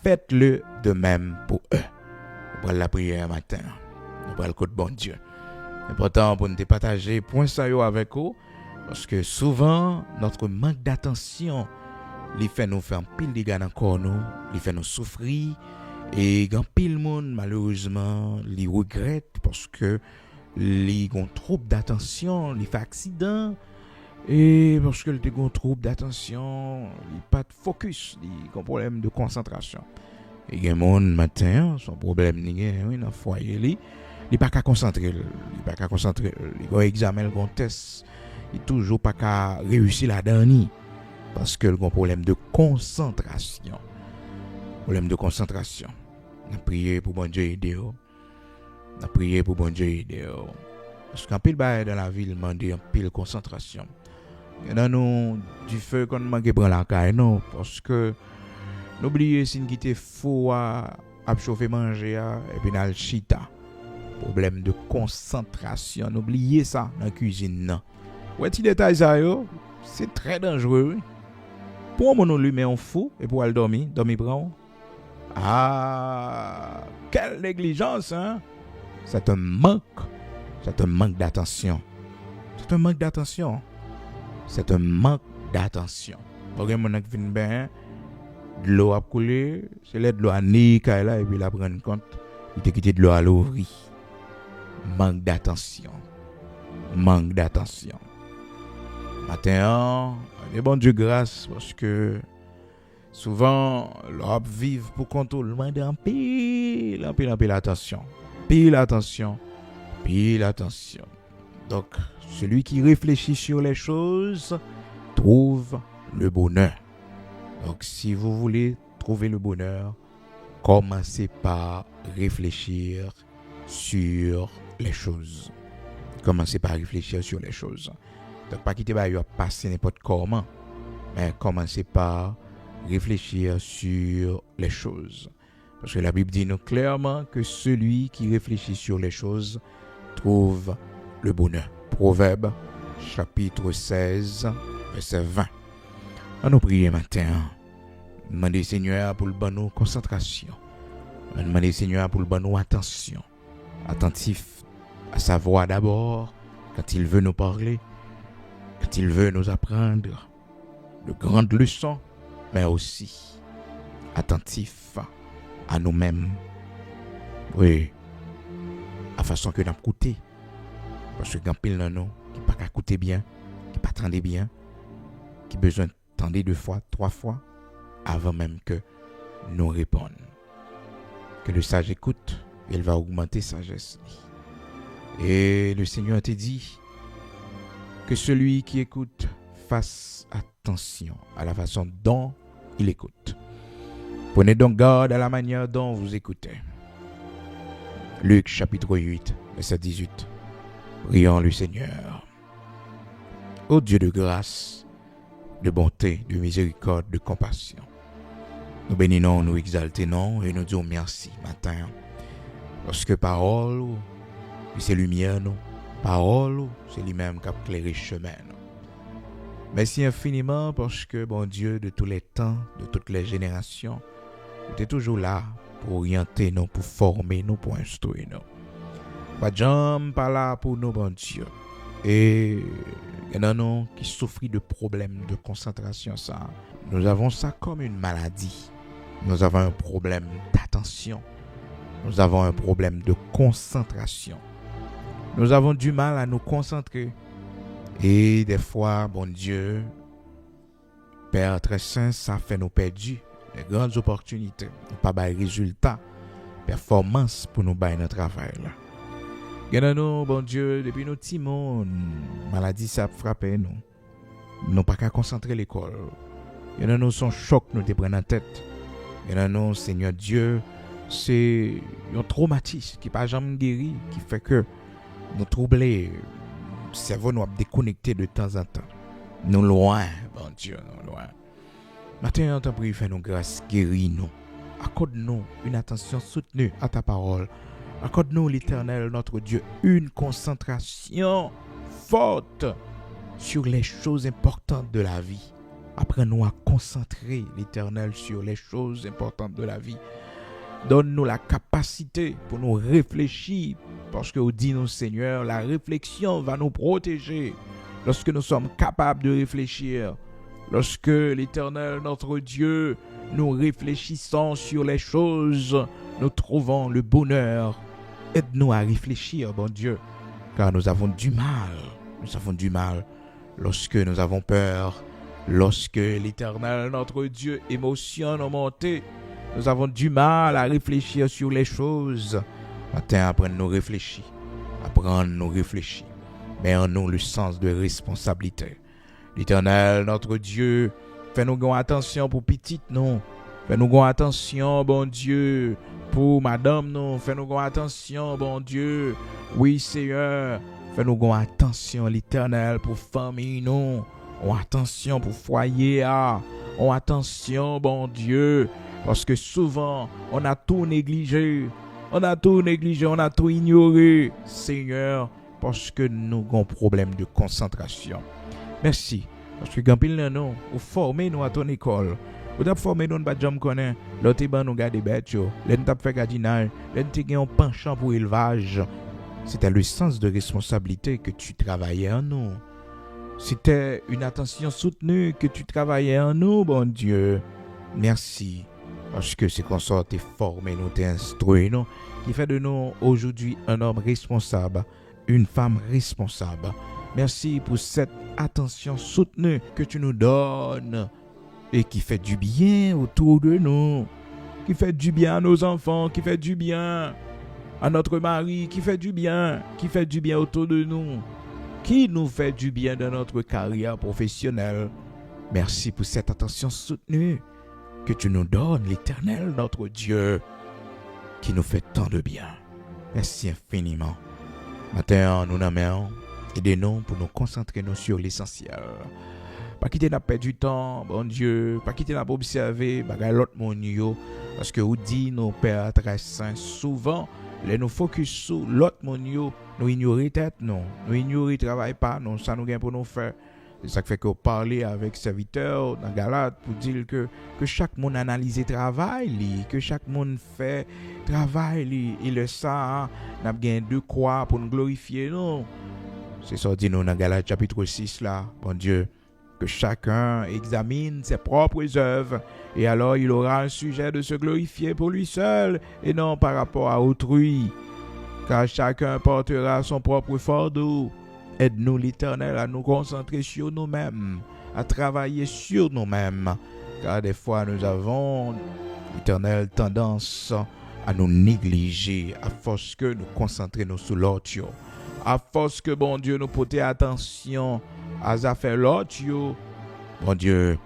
faites-le de même pour eux. Nous prenons la prière matin. Nous prenons le coup de bon Dieu. C'est important pour nous partager point ça avec vous, parce que souvent, notre manque d'attention, il fait nous faire un pile de gars encore nous, il fait nous souffrir, et quand pile monde malheureusement, il regrette parce que il ont trop d'attention, il fait accident, et parce que il ont trop d'attention, il pas de focus, il a un problème de concentration. Et il y a un monde matin, son problème n'est dans le foyer, il n'est pas qu'à concentrer, il a un examen, il a un test, il n'est toujours pas qu'à réussir la dernière. Parce que il a un problème de concentration. Problème de concentration. On a prié pour bon Dieu aider. On a prié pour bon Dieu aider. Parce qu'un pile bail dans la ville demande un pile concentration. Il y a nous du feu qu'on manque prendre la caille non parce que n'oubliez si nous quitter fou à chauffer manger et puis dans le chita. Problème de concentration. N'oubliez ça dans la cuisine non. Ouais, petit détail ça yo, c'est très dangereux. Pour mon lui met en fou et pour aller dormir prend. Ah, quelle négligence hein. C'est un manque d'attention. C'est un manque d'attention. Pour que mon qui vient bien, de l'eau a coulé, c'est l'aide de l'eau à niquer là et puis la prendre compte, il te quitté de l'eau à l'ouvrir. Manque d'attention. Matin, et bon Dieu grâce parce que souvent l'on vivre pour contrôler demander en pile attention. Pile attention. Donc celui qui réfléchit sur les choses trouve le bonheur. Donc si vous voulez trouver le bonheur, commencez par réfléchir sur les choses. Donc, pas quitter à passer n'importe comment, mais commencez par réfléchir sur les choses. Parce que la Bible dit nous clairement que celui qui réfléchit sur les choses trouve le bonheur. Proverbe, chapitre 16, verset 20. On nous prie matin. Demandez Seigneur pour le bon nous concentration. Demandez Seigneur pour le bon nous attention. Attentif à sa voix d'abord, quand il veut nous parler. Quand il veut nous apprendre de grandes leçons, mais aussi attentif à nous-mêmes. Oui, à façon que nous écoutons. Parce que quand pile dans nous, qui pas qu'à écouter bien, qui pas attendre bien, qui besoin d'entendre 2 fois, 3 fois, avant même que nous répondons. Que le sage écoute, il va augmenter sa sagesse. Et le Seigneur te dit que celui qui écoute fasse attention à la façon dont il écoute. Prenez donc garde à la manière dont vous écoutez. Luc chapitre 8, verset 18. Prions le Seigneur. Ô Dieu de grâce, de bonté, de miséricorde, de compassion, Nous bénissons, nous exaltons et nous disons merci matin. Parce que parole, c'est lumière, nous. Parole, c'est lui-même qui a éclairé le chemin. Merci infiniment parce que, bon Dieu, de tous les temps, de toutes les générations, tu es toujours là pour orienter nous, pour former nous, pour instruire nous. Pas jamais pas là pour nous, bon Dieu. Et il y en a nous qui souffrent de problèmes de concentration. Ça. Nous avons ça comme une maladie. Nous avons un problème d'attention. Nous avons un problème de concentration. Nous avons du mal à nous concentrer. Et des fois, bon Dieu, Père très saint, ça fait nous perdre les grandes opportunités. Pas de résultats, performance pour nous bailler notre travail. Nous, bon Dieu, depuis nos petits mondes, maladie ça frappe nous. Nous pas qu'à concentrer l'école. Nous son choc nous te prend en tête. Nous, Seigneur Dieu, c'est un traumatisme qui pas jamais guéri, qui fait que nous troubler, le cerveau nous a déconnecté de temps en temps. Nous loin, bon Dieu, nous loin. Maintenant, on t'en prie, fais-nous grâce, guéris-nous. Accorde-nous une attention soutenue à ta parole. Accorde-nous, l'Éternel, notre Dieu, une concentration forte sur les choses importantes de la vie. Apprends-nous à concentrer, l'Éternel, sur les choses importantes de la vie. Donne-nous la capacité pour nous réfléchir, parce que, dis-nous, Seigneur, la réflexion va nous protéger lorsque nous sommes capables de réfléchir. Lorsque, l'Éternel, notre Dieu, nous réfléchissons sur les choses, nous trouvons le bonheur. Aide-nous à réfléchir, bon Dieu, car nous avons du mal. Nous avons du mal lorsque nous avons peur, lorsque l'Éternel, notre Dieu, émotions ont monté. Nous avons du mal à réfléchir sur les choses. Maintenant, apprends-nous réfléchir. Apprends-nous réfléchir. Mets en nous le sens de responsabilité. L'Éternel, notre Dieu, fais-nous attention pour petite, non. Fais-nous attention, bon Dieu, pour madame, non. Fais-nous attention, bon Dieu. Oui, Seigneur. Fais-nous attention, l'Éternel, pour famille, non. Attention pour foyer, attention, bon Dieu. Parce que souvent, on a tout négligé. On a tout ignoré, Seigneur, parce que nous avons un problème de concentration. Merci. Parce que quand nous ou formé nous à ton école, ou avez formé nous pas jamais connaît, l'autre ban nous garder bête yo, l'en t'a fait jardinage, l'en t'ai un penchant pour élevage. C'était le sens de responsabilité que tu travaillais en nous. C'était une attention soutenue que tu travaillais en nous, bon Dieu. Merci. Parce que c'est qu'on sort t'es formé, nous t'es instruit, nous, qui fait de nous aujourd'hui un homme responsable, une femme responsable. Merci pour cette attention soutenue que tu nous donnes et qui fait du bien autour de nous, qui fait du bien à nos enfants, qui fait du bien à notre mari, qui fait du bien autour de nous, qui nous fait du bien dans notre carrière professionnelle. Merci pour cette attention soutenue que tu nous donnes, l'Éternel, notre Dieu, qui nous fait tant de bien. Merci infiniment. Maintenant, nous n'aimons, aidez-nous pour nous concentrer sur l'essentiel. Pas quitter n'a pas du temps, bon Dieu, pas quitter n'a pas observer, bagay l'autre monde yo, parce que vous dit nos pères très saints, souvent, les nous focus sur l'autre monde yo, nous ignorer tête, non, nous ignorer travail pas, non, ça nous gagne pour nous faire. C'est ça qui fait que parler avec serviteurs dans Galate pour dire que chaque monde analyse travail, que chaque monde fait travail, et le ça, n'a bien de quoi pour nous glorifier, non. C'est ça dit nous dans Galate chapitre 6 là, bon Dieu, que chacun examine ses propres œuvres et alors il aura un sujet de se glorifier pour lui seul et non par rapport à autrui, car chacun portera son propre fardeau. Aide-nous, l'Éternel, à nous concentrer sur nous-mêmes, à travailler sur nous-mêmes, car des fois nous avons, l'Éternel, tendance à nous négliger, à force que nous concentrer nous sur l'autre, à force que, bon Dieu, nous porter attention à affaires l'autre, bon Dieu,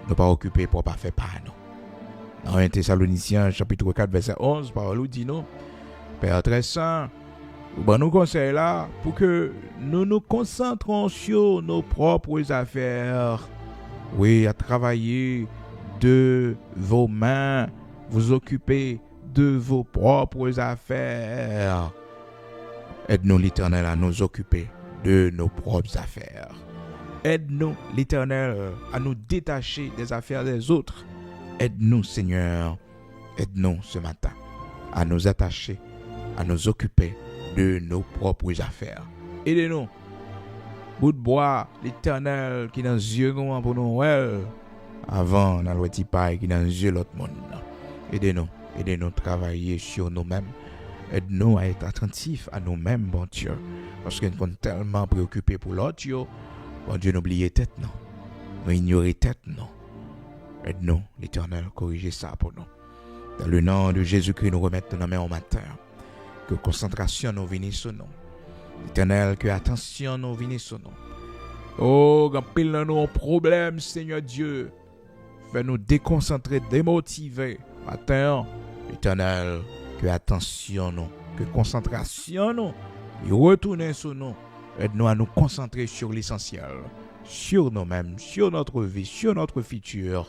nous pas occuper pour pas faire pas nous. Dans 1 Thessaloniciens, chapitre 4, verset 11, parole dit nous, Père très saint, nous conseille là pour que nous nous concentrons sur nos propres affaires. Oui, à travailler de vos mains, vous occuper de vos propres affaires. Aide-nous, l'Éternel, à nous occuper de nos propres affaires. Aide-nous, l'Éternel, à nous détacher des affaires des autres. Aide-nous, Seigneur, aide-nous ce matin à nous attacher, à nous occuper de nos propres affaires. Aidez-nous, bout de bois, l'Éternel qui dans les yeux pour nous, avant, dans le petit paille qui dans les yeux l'autre monde. Aidez-nous à travailler sur nous-mêmes. Aide-nous à être attentifs à nous-mêmes, bon Dieu. Parce que nous sommes tellement préoccupés pour l'autre, bon Dieu, n'oubliez tête, non. Nous ignorer tête, non. Aide-nous, l'Éternel, corriger ça pour nous. Dans le nom de Jésus-Christ, nous remettons nos mains au matin. Que concentration nous vienne sur nous. L'Éternel, que attention nous vienne sur nous. Oh, quand pile nous un problème, Seigneur Dieu. Fais-nous déconcentrer, démotiver. Matin, l'Éternel, que attention nous, que concentration nous, retourner sur nous. Aide-nous à nous concentrer sur l'essentiel, sur nous-mêmes, sur notre vie, sur notre futur.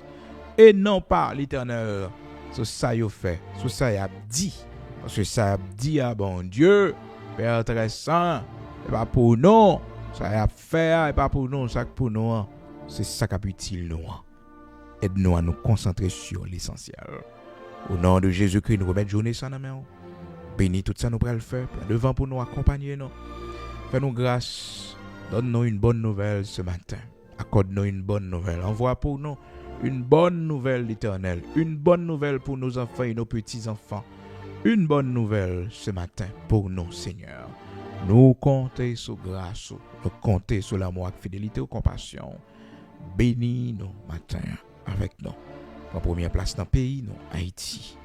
Et non pas, l'Éternel, ce ça y a fait, ce ça y a dit. Parce que ça a dit à bon Dieu, Père très saint, et pas pour nous, ça y a fait, et pas pour nous, ça pour nous. C'est ça qui est utile nous. Aide-nous à nous concentrer sur l'essentiel. Au nom de Jésus-Christ, nous remettons journée sans main. Bénis tout ça, nous pourrons le faire. Devant pour nous accompagner. Nous. Fais-nous grâce. Donne-nous une bonne nouvelle ce matin. Accorde-nous une bonne nouvelle. Envoie pour nous une bonne nouvelle, l'Éternel. Une bonne nouvelle pour nos enfants et nos petits-enfants. Une bonne nouvelle ce matin pour nous, Seigneur. Nous comptons sur grâce. Nous comptons sur l'amour, fidélité ou compassion. Bénis nous matin avec nous. En première place dans le pays, nous, Haïti.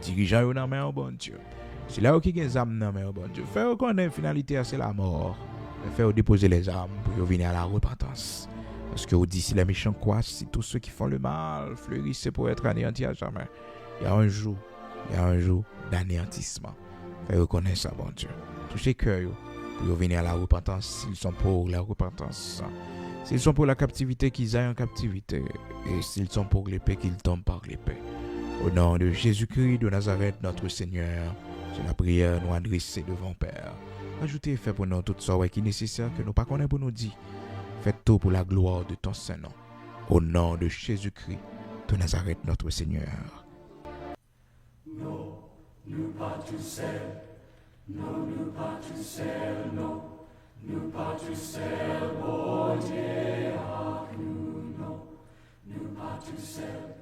Dirigeant dans main, bon Dieu. C'est là où il y a des âmes dans main, bon Dieu. Faire connaître finalité, c'est la mort. Faire déposer les âmes pour venir à la repentance. Parce que dit si les méchants croient, si tous ceux qui font le mal fleurissent pour être anéantis à jamais. Il y a un jour d'anéantissement. Faire reconnaître ça, bon Dieu. Touchez cœur pour venir à la repentance s'ils sont pour la repentance. S'ils sont pour la captivité, qu'ils aillent en captivité. Et s'ils sont pour l'épée, qu'ils tombent par l'épée. Au nom de Jésus-Christ de Nazareth, notre Seigneur, c'est la prière nous adresser devant Père. Ajoutez et faites pour nous tout ça qui est nécessaire que nous pas connaissons pour nous dire. Faites tout pour la gloire de ton Saint-Nom. Au nom de Jésus-Christ de Nazareth, notre Seigneur. Non, nous pas tout seul. Non, nous pas tout seul, non. Nous pas tout seul, bon Dieu, nous, non. Nous pas tout seul.